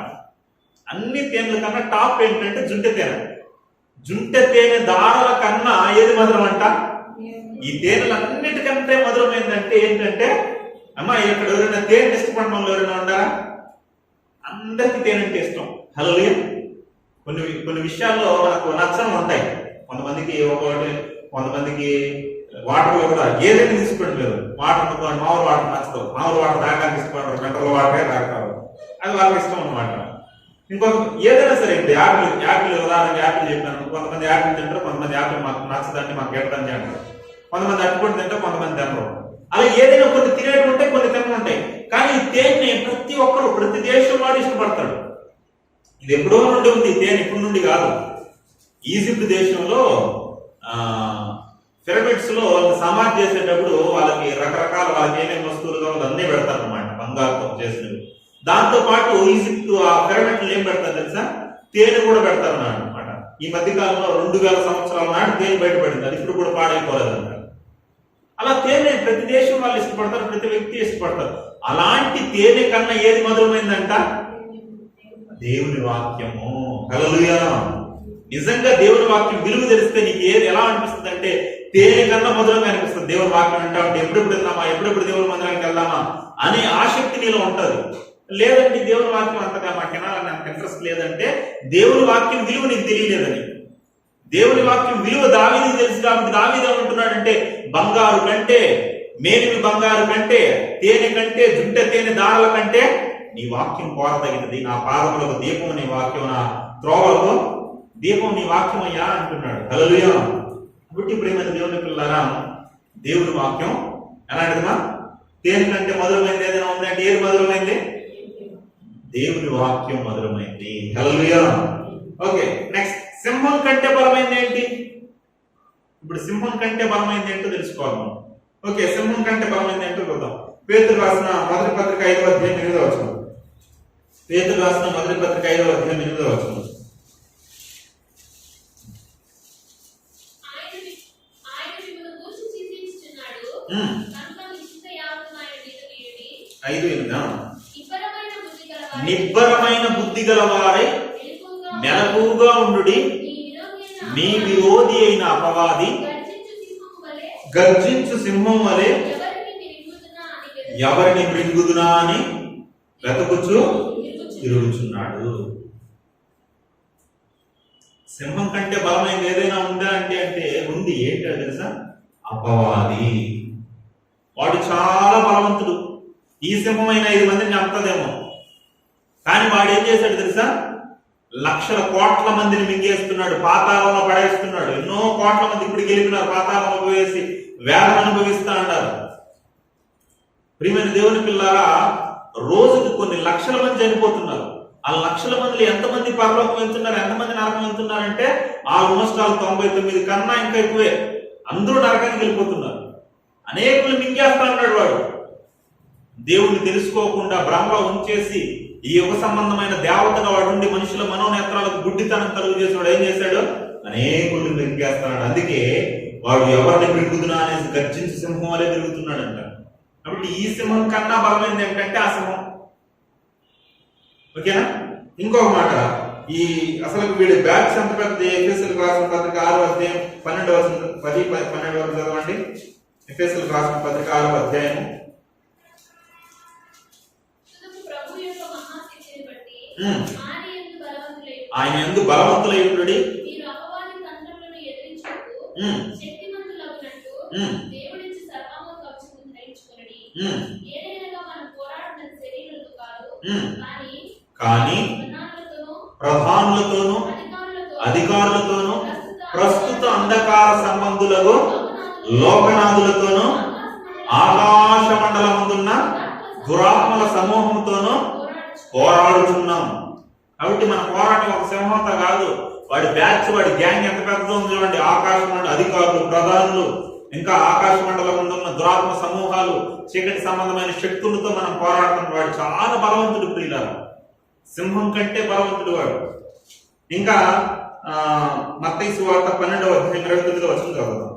అన్ని తేనెల కన్నా టాప్ ఏంటంటే జుంటె తేనె. జుంటె తేనె దారుల కన్నా ఏది మధురం అంట? ఈ తేనెలు అన్నిటికంటే మధురమైందంటే ఏంటంటే, అమ్మా ఇక్కడ ఎవరైనా తేనె ఇష్టపడిన వాళ్ళు ఎవరైనా ఉన్నారా? అందరికి తేనె అంటే ఇష్టం. హల్లెలూయా. కొన్ని విషయాల్లో మనకు నచ్చని ఉంటాయి. కొంతమందికి ఒకటి, కొంతమందికి వాటర్లో కూడా ఏదైనా తీసుకోవట్లేదు. వాటర్ అనుకోండి, మామూలు వాటర్ నచ్చదు, మామూలు వాటర్ తాగడానికి ఇష్టపడరు, మినరల్ వాటరే తాగుతారు, అది వాళ్ళకి ఇష్టం అనమాట. ఇంకొక ఏదైనా సరే, ఇప్పుడు యాపిల్ ఉదాహరణకి యాపిల్ చెప్పాను, కొంతమంది యాపిల్ తింటారు, కొంతమంది యాపిల్ మాకు నచ్చదండి, మాకు ఎడదండి అంటారు, కొంతమంది అట్టుకొని తింటారు, కొంతమంది తినరు. అలా ఏదైనా కొన్ని తినేవి ఉంటాయి, కొన్ని తినలు ఉంటాయి. కానీ ఈ తేనెని ప్రతి ఒక్కరు, ప్రతి దేశం వాడు ఇష్టపడతాడు. ఇది ఎప్పుడో నుండి ఉంది, తేనె ఇప్పుడు నుండి కాదు. ఈజిప్ట్ దేశంలో పిరమిడ్స్ లో సమాధి చేసేటప్పుడు వాళ్ళకి రకరకాల, వాళ్ళకి ఏమేమి వస్తువులు కావాలో అన్నీ పెడతారు అనమాట, బంగారుతో చేసినవి. దాంతో పాటు ఈజిప్ట్ ఆ పిరమిడ్లు ఏం పెడతారు తెలుసా, తేనె కూడా పెడతారు అనమాట. ఈ మధ్య కాలంలో 2000 సంవత్సరాల నాటి తేనె బయటపడింది, అది ఇప్పుడు కూడా పాడైపోలేదంట. అలా తేనె ప్రతి దేశం వాళ్ళు ఇష్టపడతారు, ప్రతి వ్యక్తి ఇష్టపడతారు. అలాంటి తేనె కన్నా ఏది మధురమైందంట? దేవుని వాక్యము. హల్లెలూయా. నిజంగా దేవుని వాక్యం విలువ తెలిస్తే నీకు ఏది ఎలా అనిపిస్తుంది అంటే తేనె కన్నా మధురంగా అనిపిస్తుంది. దేవుని వాక్యం అంటే ఎప్పుడెప్పుడు వెళ్దామా, ఎప్పుడెప్పుడు దేవుని మందిరానికి వెళ్దామా అనే ఆసక్తి నీలో ఉంటుంది. లేదండి దేవుని వాక్యం అంతగా మాకు వినాలని నాకు ఇంట్రెస్ట్ లేదంటే దేవుని వాక్యం విలువ నీకు తెలియలేదని. దేవుని వాక్యం విలువ దావీదుకు తెలుసు కాబట్టి దావీదు ఏమంటున్నాడంటే, బంగారు కంటే, మేలిమి బంగారు కంటే, తేనె కంటే, జుంట తేనె దారాల కంటే నీ వాక్యం కోరదగినది. నా పాదములకు దీపం నీ వాక్యం, నా త్రోవలకు దీపం నీ వాక్యం అయ్యా అంటున్నాడు. హల్లెలూయా. కాబట్టి ప్రియమైన దేవుని పిల్లలారా, దేవుని వాక్యం ఎలాంటిదమ్మా? తేనె కంటే మధురమైంది ఏదైనా ఉందంటే ఏది మధురమైంది? దేవుని వాక్యం మధురమైంది. హల్లెలూయా. ఓకే, నెక్స్ట్, సింహం కంటే బలమైంది ఏంటి? ఇప్పుడు సింహం కంటే బలమైంది ఏంటో తెలుసుకోవాలి మనం. ఓకే, సింహం కంటే బలమైంది ఏంటో చూద్దాం. పేతురు రాసిన మొదటి పత్రిక 5వ అధ్యాయం 8వ వచనం. పేతురు రాసిన మొదటి పత్రిక 5వ అధ్యాయం 8వ వచనం. నిబ్బరమైన బుద్ధి గలవారై మెలకువగా ఉండుడి, మీ విరోధి అయిన అపవాది గర్జించు సింహం వలె ఎవరిని మృంగుదునా అని వెతుకుచు తిరుగుచున్నాడు. సింహం కంటే బలమైనది ఏదైనా ఉందా అంటే ఉంది. ఏంటో తెలుసా? అపవాది. వాడు చాలా బలవంతుడు. ఈ సింహమైన 5 మందిని చంపుతుందేమో, కానీ వాడు ఏం చేశాడు తెలుసా? లక్షల కోట్ల మందిని మింగేస్తున్నాడు, పాతాళంలో పడేస్తున్నాడు. ఎన్నో కోట్ల మంది ఇప్పుడు గెలిపినారు, పాతాళంలో పోయేసి వేదన అనుభవిస్తా అన్నారు. ప్రియమైన దేవుని పిల్లారా, రోజుకు కొన్ని లక్షల మంది చనిపోతున్నారు. ఆ లక్షల మందిలో ఎంతమంది పరలోకం వెళ్తున్నారు, ఎంతమంది నరకం వెళ్తున్నారంటే ఆల్మోస్ట్ 99 కన్నా ఇంకా ఎక్కువే. అందరూ నరకానికి వెళ్ళిపోతున్నారు. అనేకులు మింగేస్తా అన్నాడు వాడు. దేవుణ్ణి తెలుసుకోకుండా భ్రమలో ఉంచేసి ఈ యుగ సంబంధమైన దేవతగా వాడు ఉండి మనుషుల మనోనేత్రాలకు గుడ్డితనం కలుగు చేసినాడు. ఏం చేశాడు? అనేకులు మింగేస్తున్నాడు. అందుకే వాడు ఎవరిని మింగుదునా అనేసి గర్జించి సింహం వలె తిరుగుతున్నాడంట. కాబట్టి ఈ సింహం కన్నా బలమైంది ఏంటంటే ఆ సింహం. ఓకేనా? ఇంకొక మాట, ఈ అసలు వీడి బ్యాచ్ ఎంత పెద్ద? ఎఫెసీయులకు రాసిన పత్రిక 6వ అధ్యాయం 12వ వచనం 10-12 వరకు చదవండి. ఎఫెసీయులకు రాసిన పత్రిక 6వ అధ్యాయం. ఆయన యందు బలవంతులై ఉండుడి, కానీ ప్రధానులతోనూ అధికారులతోనూ ప్రస్తుత అంధకార సంబంధులకు లోకనాథులతోనూ ఆకాశ మండలమందున్న దురాత్మల సమూహంతోనూ పోరాడుతున్నాం. కాబట్టి మన పోరాటం ఒక సింహంతో కాదు, వాడి బ్యాచ్, వాడి గ్యాంగ్ ఎంత పెద్దదో ఉంది చూడండి. ఆకాశ మండలి అధికారులు, ప్రధానులు, ఇంకా ఆకాశ మండలం ముందు ఉన్న దురాత్మ సమూహాలు, చీకటి సంబంధమైన శక్తులతో మనం పోరాడుతున్నాం. వాడు చాలా బలవంతుడు ప్రియులారా, సింహం కంటే బలవంతుడు వాడు. ఇంకా మత్తయి సువార్త 12వ అధ్యాయం 29వ వచనం చదువుతాం.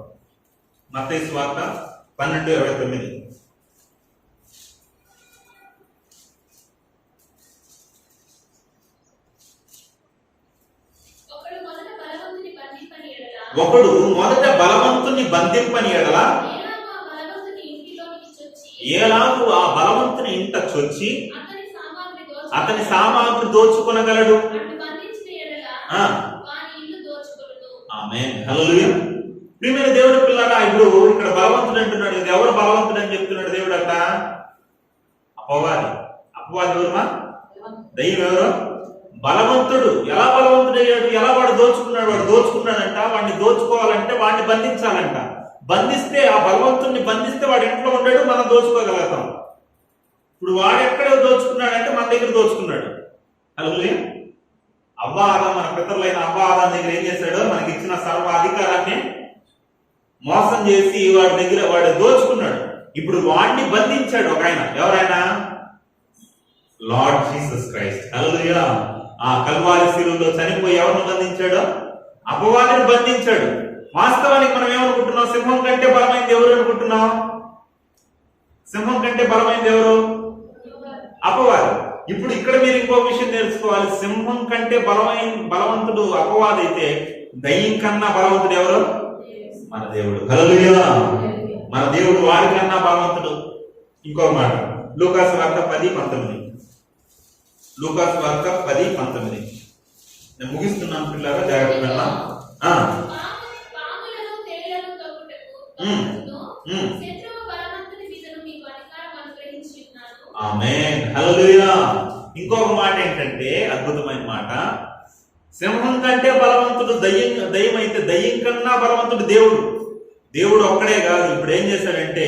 మత్తయి సువార్త 12:29. ఒకడు మొదట బలవంతుని బంధింపని ఎడల ఏలాగు ఆ బలవంతుని ఇంట చొచ్చి అతని సామాగ్రి దోచుకొనగలడు. ఆమేన్. హల్లెలూయా. ప్రియమైన దేవుని పిల్లరా, ఇప్పుడు ఇక్కడ బలవంతుడు అంటున్నాడు. ఇది ఎవరు బలవంతుడు అని చెప్తున్నాడు దేవుడు అంట? అపవాది. అపవాది ఎవరుమా? దయ్యం ఎవరు? బలవంతుడు. ఎలా బలవంతుడు అయ్యాడు? ఎలా వాడు దోచుకున్నాడు? వాడు దోచుకున్నాడంట. వాడిని దోచుకోవాలంటే వాడిని బంధించాలంట. బంధిస్తే, ఆ బలవంతుడిని బంధిస్తే వాడి ఇంట్లో ఉండడు, మనం దోచుకోగలుగుతాం. ఇప్పుడు వాడు ఎక్కడ దోచుకున్నాడంటే మన దగ్గర దోచుకున్నాడు. హల్లెలూయా. మన పితరులైన అవ్వ దగ్గర ఏం చేశాడు? మనకి ఇచ్చిన సర్వ అధికారాన్ని మోసం చేసి వాడు దోచుకున్నాడు. ఇప్పుడు వాడిని బంధించాడు ఒక ఆయన. ఎవరైనా? Lord Jesus Christ. హల్లెలూయా. ఆ కల్వారి శిలువలో చనిపోయి ఎవరిని బంధించాడు? అపవాదిని బంధించాడు. వాస్తవానికి మనం ఏమనుకుంటున్నాం? సింహం కంటే బలమైంది ఎవరు అనుకుంటున్నాం? సింహం కంటే బలమైంది ఎవరు? అపవాది. ఇప్పుడు ఇక్కడ మీరు ఇంకో విషయం తెలుసుకోవాలి. సింహం కంటే బలవంతుడు అపవాది అయితే, దయ్యం కన్నా బలవంతుడు ఎవరు? మన దేవుడు. హల్లెలూయా. మన దేవుడు వాడికన్నా బలవంతుడు. ఇంకో మాట, లూకాసు వార్త 10:19. లూకాసు వార్త 10:19. నేను ముగిస్తున్నాను పిల్లగా, జాగ్రత్తగా. ఆమేన్. హల్లెలూయా. ఇంకొక మాట ఏంటంటే, అద్భుతమైన మాట, సింహం కంటే బలవంతుడు దయ్యం అయితే, దయ్యం కన్నా బలవంతుడు దేవుడు. దేవుడు ఒక్కడే కాదు, ఇప్పుడు ఏం చేశాడంటే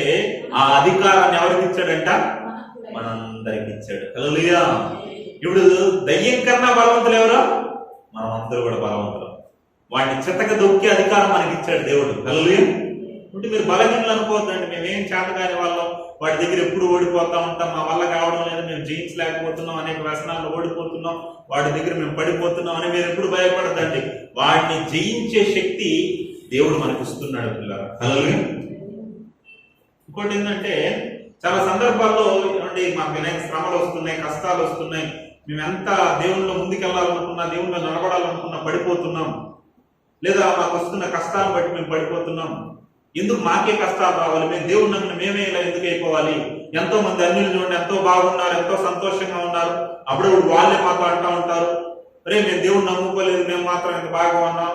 ఆ అధికారాన్ని ఎవరికి ఇచ్చాడంట? మనందరికి ఇచ్చాడు. హల్లెలూయా. ఇప్పుడు దయ్యం కన్నా బలవంతులు ఎవరు? మనమందరూ కూడా బలవంతులు. వాడిని చిత్తక దొక్కే అధికారం మనకి ఇచ్చాడు దేవుడు. హల్లెలూయా. అంటే మీరు బలహీనలు అనుకోవద్దండి, మేమేం చేతకాని వాళ్ళం, వాడి దగ్గర ఎప్పుడు ఓడిపోతా ఉంటాం, మా వల్ల కావడం లేదు, మేము జయించలేకపోతున్నాం, అనేక వ్యసనాల్లో ఓడిపోతున్నాం, వాడి దగ్గర మేము పడిపోతున్నాం అని మీరు ఎప్పుడు భయపడద్దండి. వాడిని జయించే శక్తి దేవుడు మనకు ఇస్తున్నాడు పిల్లలు. హల్లెలూయా. ఇంకోటి ఏంటంటే, చాలా సందర్భాల్లో ఏమంటే మాకు అనేక శ్రమలు వస్తున్నాయి, కష్టాలు వస్తున్నాయి, మేము ఎంత దేవుళ్ళలో ముందుకెళ్ళాలనుకున్నా, దేవుళ్ళలో నిలబడాలనుకున్నా పడిపోతున్నాం, లేదా మాకు వస్తున్న కష్టాలను బట్టి మేము పడిపోతున్నాం. ఎందుకు మాకే కష్టాలు రావాలి? మేము దేవుడు నమ్మిన మేమే ఇలా ఎందుకు అయిపోవాలి? ఎంతో మంది అన్యులు చూడండి, ఎంతో బాగున్నారు, ఎంతో సంతోషంగా ఉన్నారు, అప్పుడప్పుడు వాళ్ళే మాతో అంటూ ఉంటారు, అరే మేము దేవుడు నమ్ముకోలేదు, మేము మాత్రం ఎంత బాగా ఉన్నాం,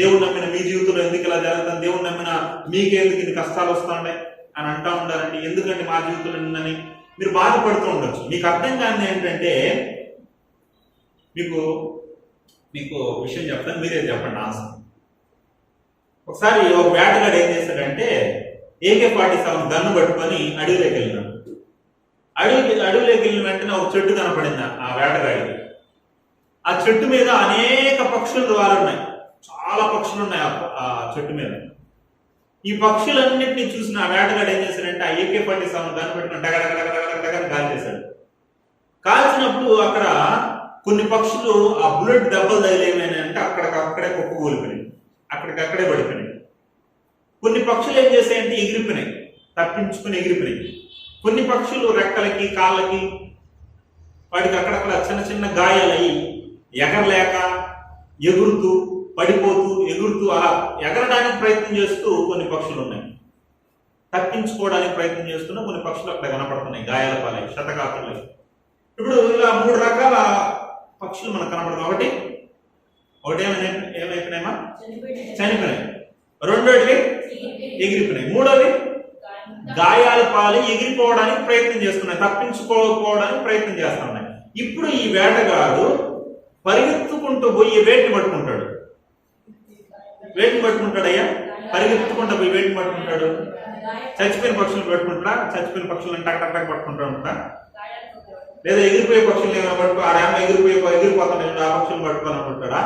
దేవుడు నమ్మిన మీ జీవితంలో ఎందుకు ఇలా జరుగుతుంది, దేవుడు నమ్మిన మీకే ఎందుకు ఇన్ని కష్టాలు వస్తున్నాయి అని అంటూ ఉంటారండి. ఎందుకంటే మా జీవితంలో నిన్నని మీరు బాధపడుతూ ఉండొచ్చు. మీకు అర్థం కాని ఏంటంటే, మీకు విషయం చెప్తాను, మీరే చెప్పండి ఆన్సర్. ఒకసారి ఒక వేటగాడు ఏం చేశాడంటే, AK-47 గన్ను పట్టుకొని అడవిలోకి వెళ్ళినాడు. అడవిలోకి వెళ్ళిన వెంటనే ఒక చెట్టు కనపడింది ఆ వేటగాడికి. ఆ చెట్టు మీద అనేక పక్షులు వాలున్నాయి, చాలా పక్షులు ఉన్నాయి ఆ చెట్టు మీద. ఈ పక్షులన్నింటినీ చూసిన ఆ వేటగాడు ఏం చేశాడంటే, ఆ AK-47 గన్ను పెట్టుకుని డగడగడగడగడగని కాల్చేశాడు. కాల్చినప్పుడు అక్కడ కొన్ని పక్షులు ఆ బుల్లెట్ దెబ్బలు తగిలేమైనాయంటే అక్కడే కుప్పకూలిపోయినాయి, అక్కడికక్కడే పడిపోయినాయి. కొన్ని పక్షులు ఏం చేశాయంటే ఎగిరిపోయినాయి, తప్పించుకుని ఎగిరిపోయినాయి. కొన్ని పక్షులు రెక్కలకి కాళ్ళకి వాటికి అక్కడక్కడ చిన్న చిన్న గాయాలయ్యి ఎగరలేక ఎగురుతూ పడిపోతూ ఎగురుతూ అలా ఎగరడానికి ప్రయత్నం చేస్తూ కొన్ని పక్షులు ఉన్నాయి. తప్పించుకోవడానికి ప్రయత్నం చేస్తున్న కొన్ని పక్షులు అక్కడ కనపడుతున్నాయి, గాయాల పాలై శతకాతులు. ఇప్పుడు ఇలా 3 రకాల పక్షులు మనకు కనపడుతుంది. ఒకటి ఏమైపోయినాయమ్మా? చనిపోయినాయి. రెండోది ఎగిరిపోయినాయి. మూడోది గాయాల పాలు ఎగిరిపోవడానికి ప్రయత్నం చేస్తున్నాయి, తప్పించుకోకపోవడానికి ప్రయత్నం చేస్తున్నాయి. ఇప్పుడు ఈ వేటగాడు పరిగెత్తుకుంటూ పోయి వేటిని పట్టుకుంటాడు. అయ్యా, పరిగెత్తుకుంటూ పోయి వేటిని పట్టుకుంటాడు? చచ్చిపోయిన పక్షులను పట్టుకుంటాడా? చచ్చిపోయిన పక్షులను టక్ పట్టుకుంటూ ఉంటా, లేదా ఎగిరిపోయే పక్షులు ఏమైనా పట్టుకో, ఎగిరిపోతాడు ఆ పక్షులను పట్టుకోవాలనుకుంటాడా?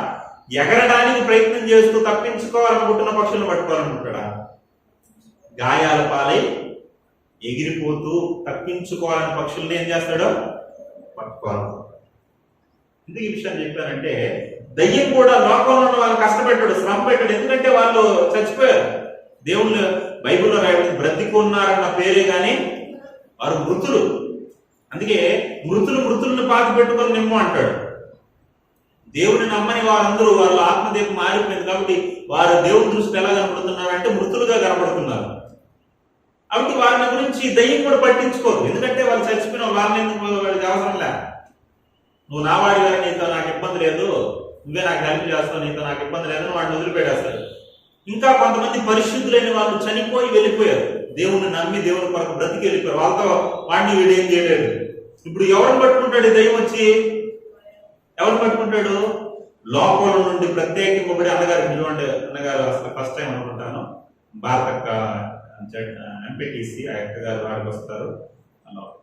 ఎగరడానికి ప్రయత్నం చేస్తూ తప్పించుకోవాలనుకుంటున్న పక్షులను పట్టుకోవాలనుకుంటాడా? గాయాల పాలై ఎగిరిపోతూ తప్పించుకోవాలని పక్షుల్ని ఏం చేస్తాడో పట్టుకోవాలి. ఎందుకు ఈ విషయాన్ని చెప్పారంటే, దయ్యం కూడా లోకంలో ఉన్న వాళ్ళు కష్టపెట్టాడు, శ్రమ పెట్టాడు. ఎందుకంటే వాళ్ళు చచ్చిపోయారు. దేవుళ్ళు బైబిల్లో రాయబడింది, బ్రతికున్నారన్న పేరే కానీ వారు మృతులు. అందుకే మృతులను పాతి పెట్టుకొని నిమ్ము అంటాడు. దేవుని నమ్మని వారందరూ వాళ్ళ ఆత్మదీపం మారిపోయింది కాబట్టి వారు దేవుని దృష్టి ఎలా కనపడుతున్నారు అంటే మృతులుగా కనపడుతున్నారు. కాబట్టి వారిని గురించి దయ్యం కూడా పట్టించుకోదు. ఎందుకంటే వాళ్ళు చచ్చిపోయిన వాళ్ళని ఎందుకు, వాడికి అవసరం లే, నువ్వు నావాడి గారు, నీతో నాకు ఇబ్బంది లేదు, నువ్వే నాకు హెల్ప్ చేస్తావు, నీతో నాకు ఇబ్బంది లేదని వాడిని వదిలిపెట్టేస్తారు. ఇంకా కొంతమంది పరిశుద్ధులైన వాళ్ళు చనిపోయి వెళ్ళిపోయారు, దేవుణ్ణి నమ్మి దేవుని కొరకు బ్రతికి వెళ్ళిపోయారు. వాళ్ళతో వాడిని వీడేం చేయలేడు. ఇప్పుడు ఎవరిని పట్టుకుంటాడు ఈ దయ్యం వచ్చి? ఎవరిని పట్టుకుంటాడు? లోపల నుండి ప్రత్యేకింపబడి అన్నగారు చూడండి, అన్నగారు అసలు ఫస్ట్ టైం అనుకుంటాను భారత ఎంపీటీసీ ఆ యొక్క గారు వాడికి వస్తారు.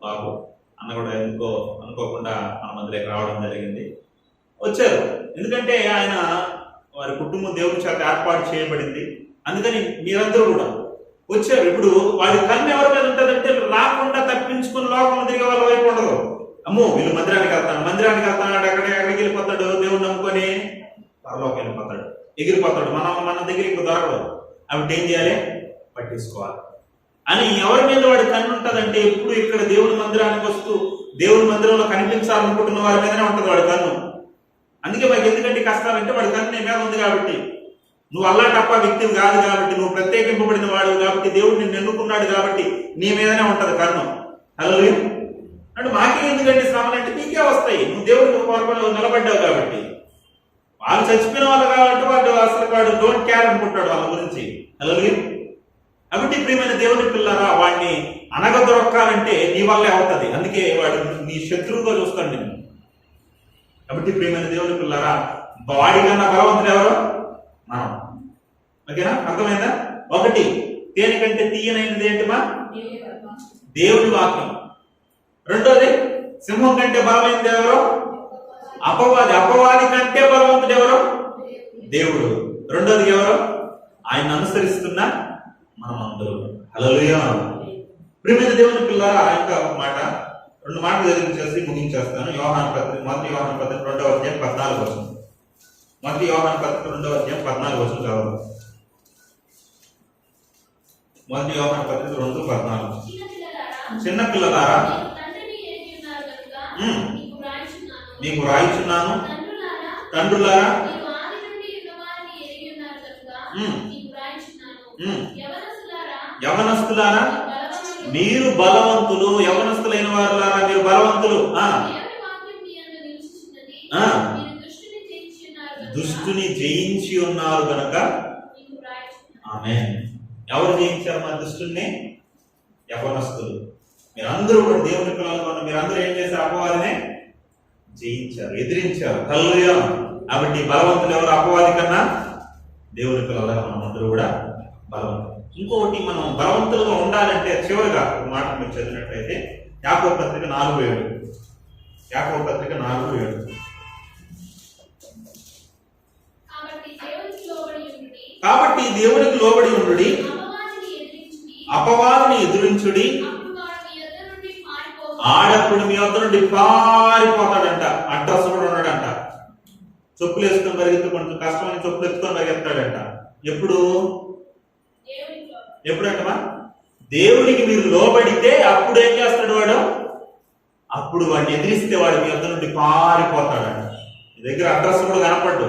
బాబు అన్న కూడా ఎందుకో అనుకోకుండా మన మధ్యలోకి రావడం జరిగింది. వచ్చారు ఎందుకంటే ఆయన వారి కుటుంబం దేవుని చేత ఏర్పాటు చేయబడింది, అందుకని మీరందరూ కూడా వచ్చారు. ఇప్పుడు వాడి కన్ను ఎవరి మీద ఉంటుందంటే రాకుండా తప్పించుకుని లోకంలో తిరిగే వాళ్ళ వైపు ఉండదు. అమ్మో వీళ్ళు మందిరానికి వెళ్తాడు, ఎక్కడికి వెళ్ళిపోతాడు, దేవుని నమ్ముకొని పరలోకి వెళ్ళిపోతాడు, ఎగిరిపోతాడు, మన దగ్గర ఇంకో దొరకదు. అవి ఏం చేయాలి? పట్టించుకోవాలి అని ఎవరి మీద వాడి కన్ను ఉంటుందంటే ఎప్పుడు ఇక్కడ దేవుని మందిరానికి వస్తూ దేవుని మందిరంలో కనిపించాలనుకుంటున్న వారి మీదనే ఉంటుంది వాడి కన్ను. అందుకే మాకు ఎందుకంటే కష్టాలంటే వాడి కన్ను నీ మీద ఉంది కాబట్టి, నువ్వు అల్లాటప్ప వ్యక్తివి కాదు కాబట్టి, నువ్వు ప్రత్యేకింపబడిన వాడు కాబట్టి, దేవుడు నిన్ను ఎన్నుకున్నాడు కాబట్టి నీ మీదనే ఉంటది కన్ను. హల్లెలూయా. అంటే మాకే ఎందుకంటే శ్రమలు అంటే నీకే వస్తాయి, నువ్వు దేవుడికి కొరకు నిలబడ్డావు కాబట్టి. వాళ్ళు చచ్చిపోయిన వాళ్ళు కాబట్టి వాడు డోంట్ కేర్ అనుకుంటాడు వాళ్ళ గురించి. హల్లెలూయా. కాబట్టి ప్రియమైన దేవుని పిల్లరా, వాడిని అనగదొరక్కాలంటే నీ వల్లే అవుతుంది. అందుకే వాడు నీ శత్రువుగా చూస్తాడు నిన్ను. కాబట్టి ప్రియమైన దేవుని పిల్లరా, వాడికన్నా బలవంతుడు ఎవరో? మనం. ఓకేనా? అర్థమైందా? ఒకటి, దేనికంటే తీయనైనది ఏంటిమా? దేవుని వాక్యం. రెండోది, సింహం కంటే బలమైనది ఎవరో? అపవాది కంటే బలవంతుడు ఎవరో? దేవుడు. రెండోది ఎవరో? ఆయన అనుసరిస్తున్న మనం అందరూ. హల్లెలూయా. ప్రియమైన దేవుని పిల్లరా, ఆ యొక్క మాట రెండు మాటలు చదివించేసి ముగించేస్తాను. మొదటి యోహాను పత్రిక 2వ అధ్యాయం 14వ వచనం. మొదటి యోహాను పత్రిక 2వ అధ్యాయం 14వ వచనం చదవండి. మొదటి యోహాను పత్రిక 2:14. చిన్న పిల్లలారా నీకు రాయిచున్నాను, తండ్రులారా యవనస్తులారా మీరు బలవంతులు, యవనస్తులైన వారులారా మీరు బలవంతులు. దుష్టుని జయించి ఉన్నారు కనుక. ఆమేన్. ఎవరు జయించారు మా దుష్టుని? యవనస్తులు. మీరందరూ కూడా దేవుని పిల్లలు ఉన్న మీరందరూ ఏం చేశారు? అపవాదిని జయించారు, ఎదిరించారు. హల్లెలూయా. కాబట్టి బలవంతులు ఎవరు? అపవాది కన్నా దేవుని పిల్లలుగా మనం అందరూ కూడా బలవంతులు. ఇంకొకటి, మనం బలవంతులుగా ఉండాలంటే చివరిగా ఒక మాట మీరు చదివినట్లయితే యాకోబు పత్రిక 4:7. యాకోబు పత్రిక 4:7. కాబట్టి దేవునికి లోబడి ఉండుడి, అపవాదిని ఎదిరించుడి, ఆడప్పుడు మీ వద్ద నుండి పారిపోతాడంట. అడ్రస్ కూడా ఉన్నాడంట. చెప్పులు వేసుకొని పరిగెత్తు, కొంచెం కష్టమైన చెప్పులు ఎత్తుకొని పరిగెత్తాడంట. ఎప్పుడంటమా? దేవునికి మీరు లోబడితే అప్పుడు ఏం చేస్తాడు వాడు? అప్పుడు వాడిని ఎదిరిస్తే వాడు మీ వద్ద నుండి పారిపోతాడంట. మీ దగ్గర అడ్రస్ కూడా కనపడ్డు.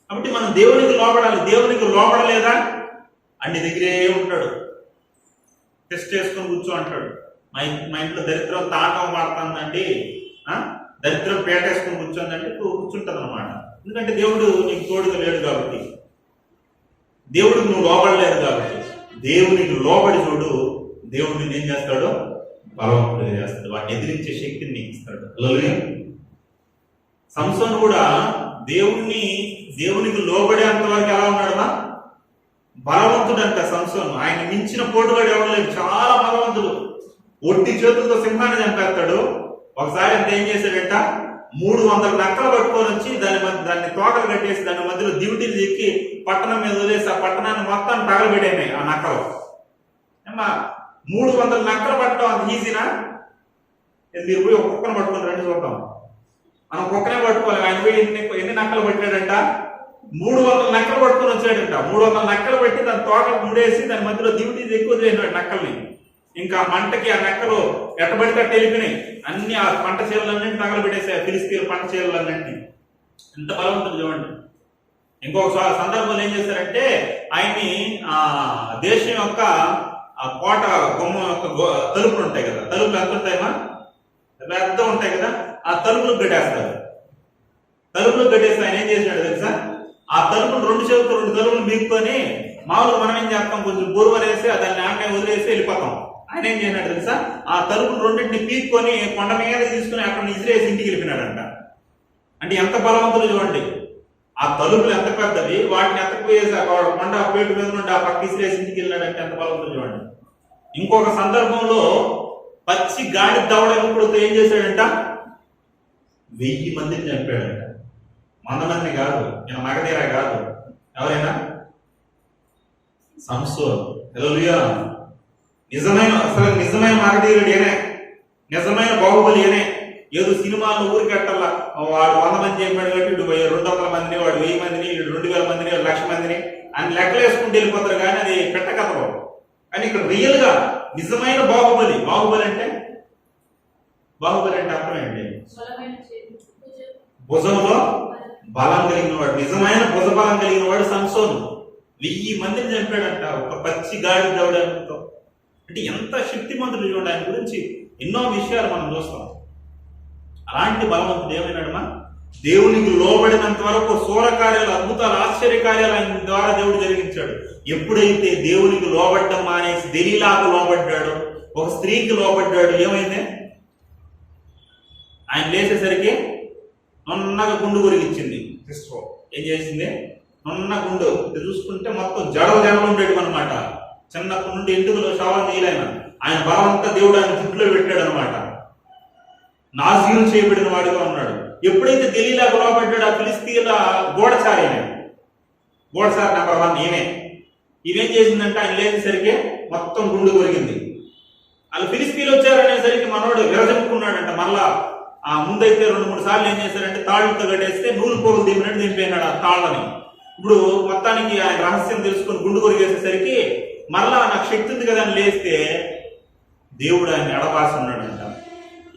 కాబట్టి మనం దేవునికి లోబడాలి. దేవునికి లోబడలేదా అన్ని దగ్గరే ఉంటాడు, టెస్ట్ చేసుకొని కూర్చో అంటాడు. మా ఇంట్లో దరిద్రం తాండవం మాడుతుందండి, దరిద్రం పేటేసుకొని కూర్చోందంటే కూర్చుంటుంది అనమాట. ఎందుకంటే దేవుడు నీకు తోడుగా లేడు కాబట్టి, దేవుడికి నువ్వు లోబడలేదు కాబట్టి. దేవునికి లోబడి చూడు, దేవుడు నిన్ను ఏం చేస్తాడో బలవంతుడిగా చేస్తాడు, వాడిని ఎదిరించే శక్తిని నీకు ఇస్తాడు. హల్లెలూయా. సంసోను కూడా దేవునికి లోబడేంత వరకు ఎలా ఉన్నాడమ్మా? బలవంతుడంట సంసోను. ఆయన మించిన పోటుగాడు ఎవరు లేదు, చాలా బలవంతుడు. ఒట్టి చేతులతో సింహాన్ని చంపేస్తాడు. ఒకసారి అంత ఏం చేశాడంట, 300 నక్కలు పట్టుకొని వచ్చి దాన్ని తోకలు కట్టేసి దాని మధ్యలో దివిటీలు ఎక్కి పట్టణం మీద వదిలేసి ఆ పట్టణాన్ని మొత్తం తగలబెట్టాయి ఆ నక్కలు. అమ్మా 300 నక్కలు పట్టడం అంత ఈజీనా? మీరు పోయి ఒక కుక్కను పట్టుకొని రండి చూద్దాం. మనం కుక్కనే పట్టుకోవాలి. ఆయన పోయి ఎన్ని నక్కలు పట్టాడంట? 300 నక్కలు పట్టుకొని వచ్చాడంట. 300 నక్కలు పెట్టి దాని తోకలు ముడేసి దాని మధ్యలో దివిటీలు ఎక్కువ వదిలేసాడు నక్కల్ని. ఇంకా మంటకి ఆ నక్కలు ఎట్టబడితే వెళ్ళిపోయినాయి. అన్ని ఆ పంట చీరలన్నింటినీ తగలబెట్టేసాయి, ఫిలిస్తీన్ల పంట చీరలన్నింటినీ. ఎంత బలవంతుడు చూడండి. ఇంకొక సందర్భంలో ఏం చేశారంటే, ఆయన్ని ఆ దేశం యొక్క ఆ కోట గుమ్మ యొక్క తలుపులు ఉంటాయి కదా, తలుపులు ఎంత ఉంటాయమా? పెద్ద ఉంటాయి కదా, ఆ తలుపులు కట్టేస్తారు. తలుపులు కట్టేసి ఆయన ఏం చేశాడు తెలుసా? ఆ తలుపులు 2 చేతులతో 2 తలుపులు మీక్కుని, మామూలుగా మనం ఏం చేస్తాం, కొంచెం బురువలేసి దాన్ని ఆటనే వదిలేసి వెళ్ళిపోతాం. ఆయన ఏం చేసినాడు తెలుసా? ఆ తలుపులు 2టిని పీక్కొని కొండ మీద తీసుకుని అక్కడ ఇసిరేసి ఇంటికి వెళ్ళిపోయినాడంట. అంటే ఎంత బలవంతులు చూడండి. ఆ తలుపులు ఎంత పెద్దవి, వాటిని ఎత్తకపోయేసి కొండ పేటు మీద నుండి ఆ పక్క ఇసిరేసి ఇంటికి వెళ్ళినాడంటే ఎంత బలవంతులు చూడండి. ఇంకొక సందర్భంలో పచ్చి గాడి దవడ ఎప్పుడుతో ఏం చేశాడంట? 1000 మందిని చంపాడంట. 100 మందిని కాదు, నేను మగధీర కాదు, ఎవరైనా సంసోన్. హల్లెలూయా. నిజమైన మగధీరుడు ఏనే, నిజమైన బాహుబలి ఏనే. ఏదో సినిమాలు ఊరికట్టల్లా వాడు 100 మంది చెప్పాడు కాబట్టి ఇటు 200 మందిని, వాడు 1000 మందిని, ఇటు 2000 మందిని, 1,00,000 మందిని అని లెక్కలు వేసుకుంటూ వెళ్ళిపోతారు. కానీ అది పెట్టకథలో. కానీ ఇక్కడ రియల్ గా నిజమైన బాహుబలి. బాహుబలి అంటే అర్థం ఏంటి? భుజంలో బలం కలిగిన వాడు, నిజమైన భుజ బలం కలిగిన వాడు సంసోను. 1000 మందిని చంపాడంట ఒక పచ్చి గాడి దవడంతో. అంటే ఎంత శక్తిమంతుడు చూడండి. ఆయన గురించి ఎన్నో విషయాలు మనం చూస్తాం. అలాంటి బలవంతుడు ఏమైనాడమా? దేవునికి లోబడినంత వరకు సూరకార్యాలు, అద్భుతాలు, ఆశ్చర్యకార్యాలు ఆయన ద్వారా దేవుడు జరిగించాడు. ఎప్పుడైతే దేవునికి లోబడ్డం మానేసి దెలీలాకు లోబడ్డాడో, ఒక స్త్రీకి లోబడ్డాడు, ఏమైంది? ఆయన లేచేసరికి నున్నగా గుండు గురిగించింది. సిస్టర్ ఏం చేసింది? నున్న గుండు చూసుకుంటే మొత్తం జడలు ఉండేది అనమాట. చిన్నప్పటి నుండి ఎంటుకలు శవాలు తీయలేన ఆయన బలవంతా దేవుడు ఆయన చుట్టూలో పెట్టాడు అనమాట. నాశీలు చేయబడిన వాడిగా ఉన్నాడు. ఎప్పుడైతే దెలీలాకు లోబడ్డాడు, ఆ ఫిలిస్తీన్ల గోడచారి నెంబర్ 1 ఈమె. ఇవేం చేసిందంటే ఆయన లేచేసరికి మొత్తం గుండు కొరిగింది. వాళ్ళు ఫిలిస్తీన్లు వచ్చారనేసరికి మనోడు విరజముకున్నాడంట. మళ్ళా ఆ ముందైతే 2-3 సార్లు ఏం చేశారంటే తాళ్ళతో కట్టేస్తే నూలు పోగులు దింపినట్టు దింపేనాడు ఆ తాళ్ళని. ఇప్పుడు మొత్తానికి ఆయన రహస్యం తెలుసుకుని గుండు కొరిగేసేసరికి మరలా నాకు శక్తి ఉంది కదా అని లేస్తే దేవుడు ఆయన ఎడబాసి ఉన్నాడంట.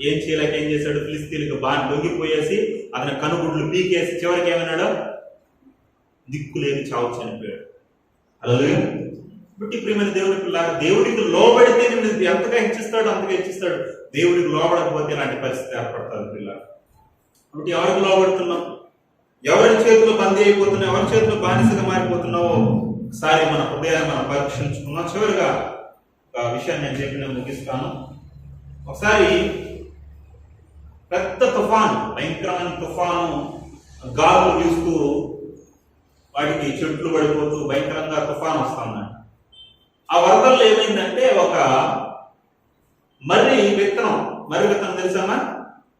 ఏం చేయలేక ఏం చేశాడు? ఫిలిస్తీన్లకు బాగా లొంగిపోయేసి అతని కనుగుడ్లు పీకేసి చివరికి ఏమన్నాడు? దిక్కులేని చావు చనిపోయాడు. అలాగే బట్టి ప్రియమైన దేవుడి పిల్లలు, దేవుడికి లోబడితే నేను ఎంతగా హెచ్చిస్తాడో అంతగా హెచ్చిస్తాడు. దేవుడికి లోబడకపోతే ఇలాంటి పరిస్థితి ఏర్పడుతుంది పిల్లలు. కాబట్టి ఎవరికి లోబడుతున్నాం? ఎవరి చేతులు బందీ అయిపోతున్నావు, ఎవరి చేతులు బానిసగా మారిపోతున్నావో ఒకసారి మన హృదయాన్ని మనం పరీక్షించుకున్నాం. చివరిగా ఒక విషయాన్ని నేను చెప్పి నేను ముగిస్తాను. ఒకసారి పెద్ద తుఫాను, భయంకరమైన తుఫాను, గాలులు వీస్తూ వాటికి చెట్లు పడిపోతూ భయంకరంగా తుఫాను వస్తుందండి. ఆ వరదల్లో ఏమైందంటే ఒక మర్రి విత్తనం తెలుసమ్మా,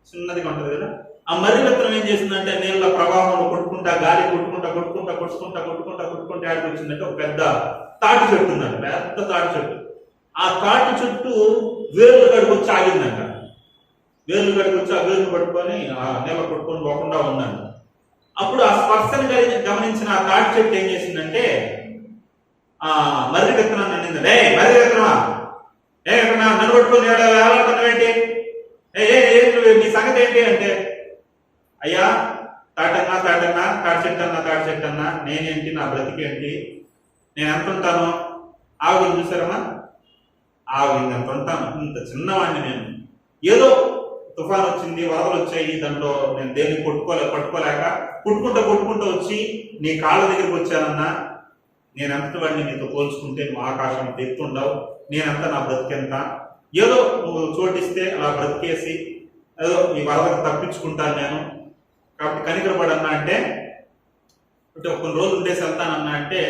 చిన్నదిగా ఉంటుంది కదా. ఆ మర్రి విత్తనం ఏం చేసిందంటే నీళ్ళ ప్రవాహంలో కొట్టుకుంటా, గాలి కొట్టుకుంటా ఆడికి వచ్చిందంటే ఒక పెద్ద తాటి చెట్టు ఉందండి, పెద్ద తాటి చెట్టు. ఆ తాటి చెట్టు వేర్లు కడుకొచ్చి ఆగిందంట. వేర్లు కడుకొచ్చి ఆ వేర్లు పట్టుకొని ఆ నీళ్ళ కొట్టుకొని పోకుండా ఉందండి. అప్పుడు ఆ స్పర్శను గమనించిన ఆ తాటి చెట్టు ఏం చేసిందంటే ఆ మర్రి విత్తనాన్ని అనింది. మర్రి విత్తనమా, ఎక్కడ నన్ను పట్టుకొని ఏంటి, మీ సంగతి ఏంటి అంటే, అయ్యా తాటి చెట్టు అన్నా నేనేంటి, నా బ్రతికేంటి, నేను ఎంత ఉంటాను? ఆవిడ చూసారమ్మా, ఆవిడ ఎంత ఉంటాను, ఇంత చిన్నవాడిని నేను. ఏదో తుఫాన్ వచ్చింది, వరదలు వచ్చాయి, దాంట్లో నేను దేన్ని పట్టుకోలేక కొట్టుకుంటూ వచ్చి నీ కాళ్ళ దగ్గరికి వచ్చానన్నా, నేనెంత వాడిని నీతో పోల్చుకుంటే నువ్వు ఆకాశం ఎత్తుండవు, నేనంతా నా బ్రతికెంత, ఏదో నువ్వు చోటిస్తే అలా బ్రతికేసి ఏదో నీ వరదకు తప్పించుకుంటాను నేను, కాబట్టి కనికరపడన్నా అంటే కొన్ని రోజులు ఉండేసి వెళ్తానన్నా అంటే,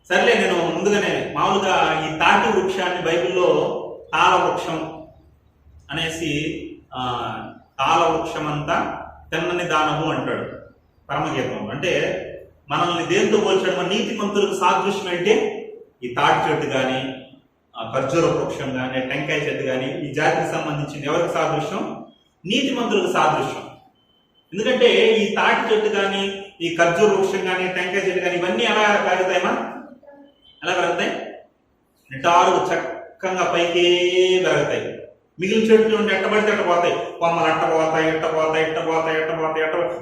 సర్లే నేను ముందుగానే మామూలుగా ఈ తాటి వృక్షాన్ని బైబిల్లో తాళ వృక్షం అనేసి, తాళ వృక్షం అంతా తెన్నని దానము అంటాడు పరమగీతం. అంటే మనల్ని దేంతో పోల్చాడు? మన నీతిమంతులకు సాదృశ్యం అంటే ఈ తాటి చెట్టు కానీ, ఖర్జూర వృక్షం కానీ, టెంకాయ చెట్టు కానీ, ఈ జాతికి సంబంధించిన ఎవరికి సాదృశ్యం? నీతిమంతులకు సాదృశ్యం. ఎందుకంటే ఈ తాటి చెట్టు కానీ, ఈ ఖర్జూర వృక్షం కానీ, టెంకాయ చెట్టు కానీ ఇవన్నీ ఎలా పెరుగుతాయమా? ఎలా పెరుగుతాయి? నిటారుగా చక్కగా పైకే పెరుగుతాయి. మిగిలిన చెట్లు ఉంటే ఎట్టబడితే ఎట్టపోతాయి, కొమ్మలు ఎట్టపోతాయి,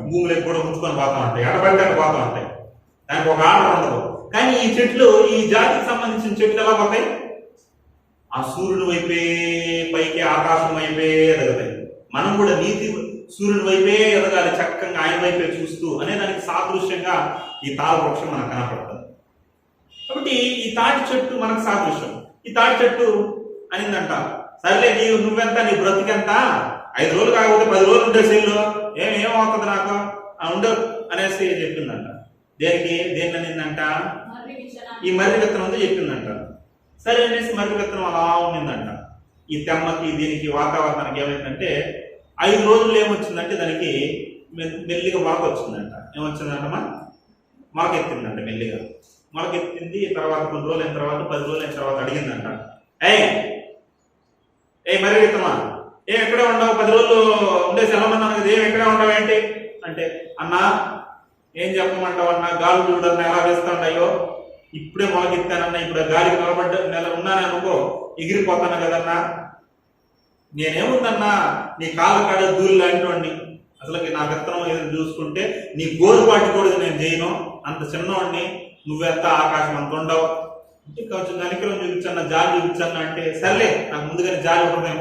భూములకు కూడా ఉంచుకొని పోతా ఉంటాయి, ఎట్టబడితే ఎట్టపోతా ఉంటాయి, దానికి ఒక ఆర్డర్ ఉండదు. కానీ ఈ చెట్లు, ఈ జాతికి సంబంధించిన చెట్లు ఎలా పోతాయి? ఆ సూర్యుడు వైపే పైకి, ఆకాశం వైపే ఎదుగుతాయి. మనం కూడా సూర్యుని వైపే ఎదగాలి, చక్కగా ఆయన వైపే చూస్తూ అనే దానికి సాదృశ్యంగా ఈ తాళ వృక్షం మనకు కనపడుతుంది. కాబట్టి ఈ తాటి చెట్టు మనకు సాదృశ్యం. ఈ తాటి చెట్టు అనిందంట, సర్లే నువ్వెంత, నీ బ్రతికెంత, 5 రోజులు కాకపోతే 10 రోజులు ఉండే సెల్లు ఏమవుతుంది నాకు ఉండవు అనేసి చెప్పిందంట. దేన్ని అనిందంట, ఈ మర్రి విత్తనం అంతా చెప్పిందంట. సరే అనేసి మర్రి విత్తనం అలా ఉండిందంట. ఈ తెమ్మకి దీనికి వాతావరణానికి ఏమైందంటే 5 రోజులు ఏమొచ్చిందంటే దానికి మెల్లిగా మొలక వచ్చిందంట. ఏమొచ్చిందంటమ్మా, మొలకెత్తిందంట. మెల్లిగా మొలకెత్తింది. తర్వాత కొన్ని రోజులు అయిన తర్వాత 10 రోజులు అయిన తర్వాత అడిగిందంట, ఏ మర్రి విత్తమా, ఎక్కడే ఉండవు, 10 రోజులు ఉండే సెలవున్నాను కదా, ఎక్కడే ఉండవు ఏంటి అంటే, అన్నా ఏం చెప్పమంటావు అన్నా, గాలి చూడన్నా ఎలా వేస్తాడయ్యో, ఇప్పుడే మొలకెత్తానన్నా, ఇప్పుడు గాలికి నెల ఉన్నాను అనుకో ఎగిరిపోతాను కదన్నా, నేనేముందన్నా నీ కాళ్ళ కాడ దూరి లాంటివాడిని, అసలుకి నా విత్తనం ఏదైనా చూసుకుంటే నీ గోరుపాటి కూడా నేను చేయను, అంత చిన్నవాడిని, నువ్వెంత ఆకాశం అంత ఉండవు, కొంచెం కనికరం చూపించన్నా, జాలి చూపించన్నా అంటే, సర్లే నాకు ముందుగానే జాలి ఉండదేం,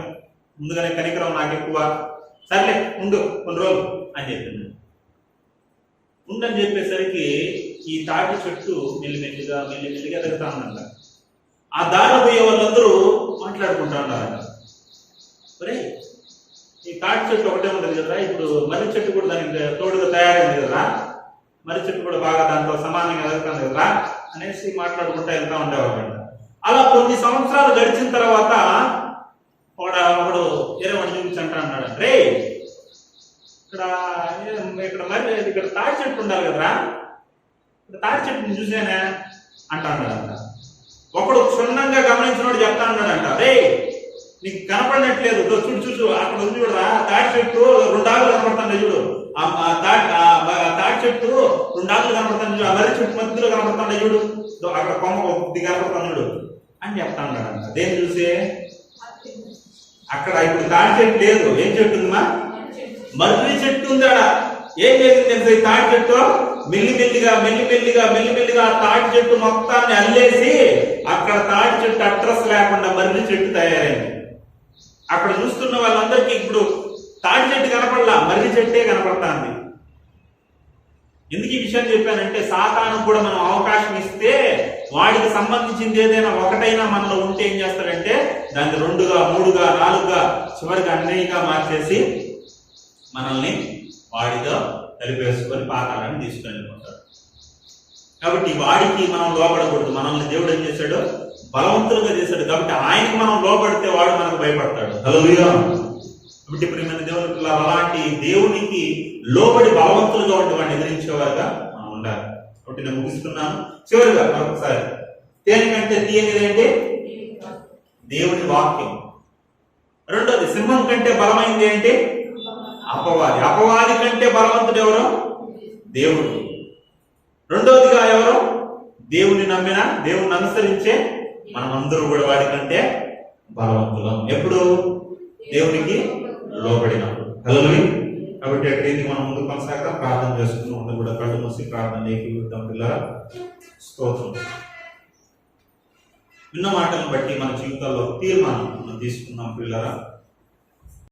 ముందుగానే కనికరం నాకు ఎక్కువ, సర్లే ఉండు కొన్ని రోజులు అని చెప్పింది. ఉండని చెప్పేసరికి ఈ తాటి చెట్టు మెల్లిమెల్లిగా ఎదుగుతా ఉందంట. ఆ దారి పోయే వాళ్ళందరూ మాట్లాడుకుంటా ఉన్నారంట, సరే ఈ తాటి చెట్టు ఒకటే ఉంటుంది కదా, ఇప్పుడు మర్రి చెట్టు కూడా దానికి తోడుగా తయారైంది కదా, మర్రి చెట్టు కూడా బాగా దాంతో సమానంగా ఎదుగుతుంది కదా అనేసి మాట్లాడుకుంటూ వెళ్తా ఉండేవాళ్ళంట. అలా కొన్ని సంవత్సరాలు గడిచిన తర్వాత ఒకడు వేరే వాడిని చూపించంటా అన్నాడు, రే ఇక్కడ తాటి చెట్టు ఉండాలి కదరా, ఇక్కడ తాటి చెట్టుని చూసానే అంటా అన్నాడంట. ఒకడు క్షుణ్ణంగా గమనించినోడు చెప్తా అన్నాడంట, రే నీకు కనపడినట్లేదు, చూడు అక్కడ ఉంది చూడరా తాటి చెట్టు 2 ఆకులు కనపడతాను చూడు, తాటి చెట్టు 2 ఆకులు కనపడతాను చూడు, ఆ మర్రి చెట్టు మధ్యలో కనపడతాను చూడు, అక్కడ కొమ్మ కొద్ది కనపడతాను చూడు అని చెప్తా ఉన్నాడంట. దేని చూసి, అక్కడ ఇప్పుడు తాటి చెట్టు లేదు, ఏం చెట్టు ఉందమ్మా, మర్రి చెట్టు ఉందాడ. ఏం చేసింది తెలుసా, ఈ తాటి చెట్టు మెల్లిమెల్లిగా ఆ తాటి చెట్టు మొత్తాన్ని అల్లేసి అక్కడ తాటి చెట్టు అడ్రస్ లేకుండా మర్రి చెట్టు తయారైంది. అక్కడ చూస్తున్న వాళ్ళందరికీ ఇప్పుడు తాటి చెట్టు కనపడలా, మర్రి చెట్టే కనపడుతుంది. ఎందుకు ఈ విషయం చెప్పానంటే, సాతాను కూడా మనం అవకాశం ఇస్తే వాడికి సంబంధించింది ఏదైనా ఒకటైనా మనలో ఉంటే ఏం చేస్తాడంటే దాన్ని 2గా 3గా 4గా చివరిగా అన్నయ్యగా మార్చేసి మనల్ని వాడితో కలిపేసుకొని పాతాలని తీసుకొని వెళ్ళిపోతాడు. కాబట్టి వాడికి మనం లోపడకూడదు. మనల్ని దేవుడు ఏం చేశాడు, బలవంతులుగా చేశాడు. కాబట్టి ఆయనకి మనం లోపడితే వాడు మనకు భయపడతాడు. హల్లెలూయా. కాబట్టి ప్రియమైన దేవుని పిల్లలు, అలాంటి దేవునికి లోబడి బలవంతులుగా ఉండి వాడిని ఎదిరించేవారుగా మనం ఉండాలి. కాబట్టి నేను ముగిస్తున్నాను. చివరిగా మరొకసారి, దేనికంటే తీయనిది ఏంటి, దేవుని వాక్యం. రెండోది, సింహం కంటే బలమైంది ఏంటి, అపవాది. అపవాది కంటే బలవంతుడు ఎవరు, దేవుడు. రెండోదిగా ఎవరు, దేవుని నమ్మిన, దేవుని అనుసరించే మనమందరూ కూడా వాడి కంటే బలవంతులం. ఎప్పుడు, దేవునికి లోబడినప్పుడు. హల్లెలూయా. కాబట్టి అక్కడికి మనం ముందు కొనసాగడం, ప్రార్థన చేసుకున్నాం. అందరూ కూడా కళ్ళు మూసి ప్రార్థన ఏకీభవిద్దాం. పిల్లరా, స్తోత్రం. విన్న మాటలను బట్టి మన జీవితాల్లో తీర్మానం మనం తీసుకున్నాం. పిల్లరా,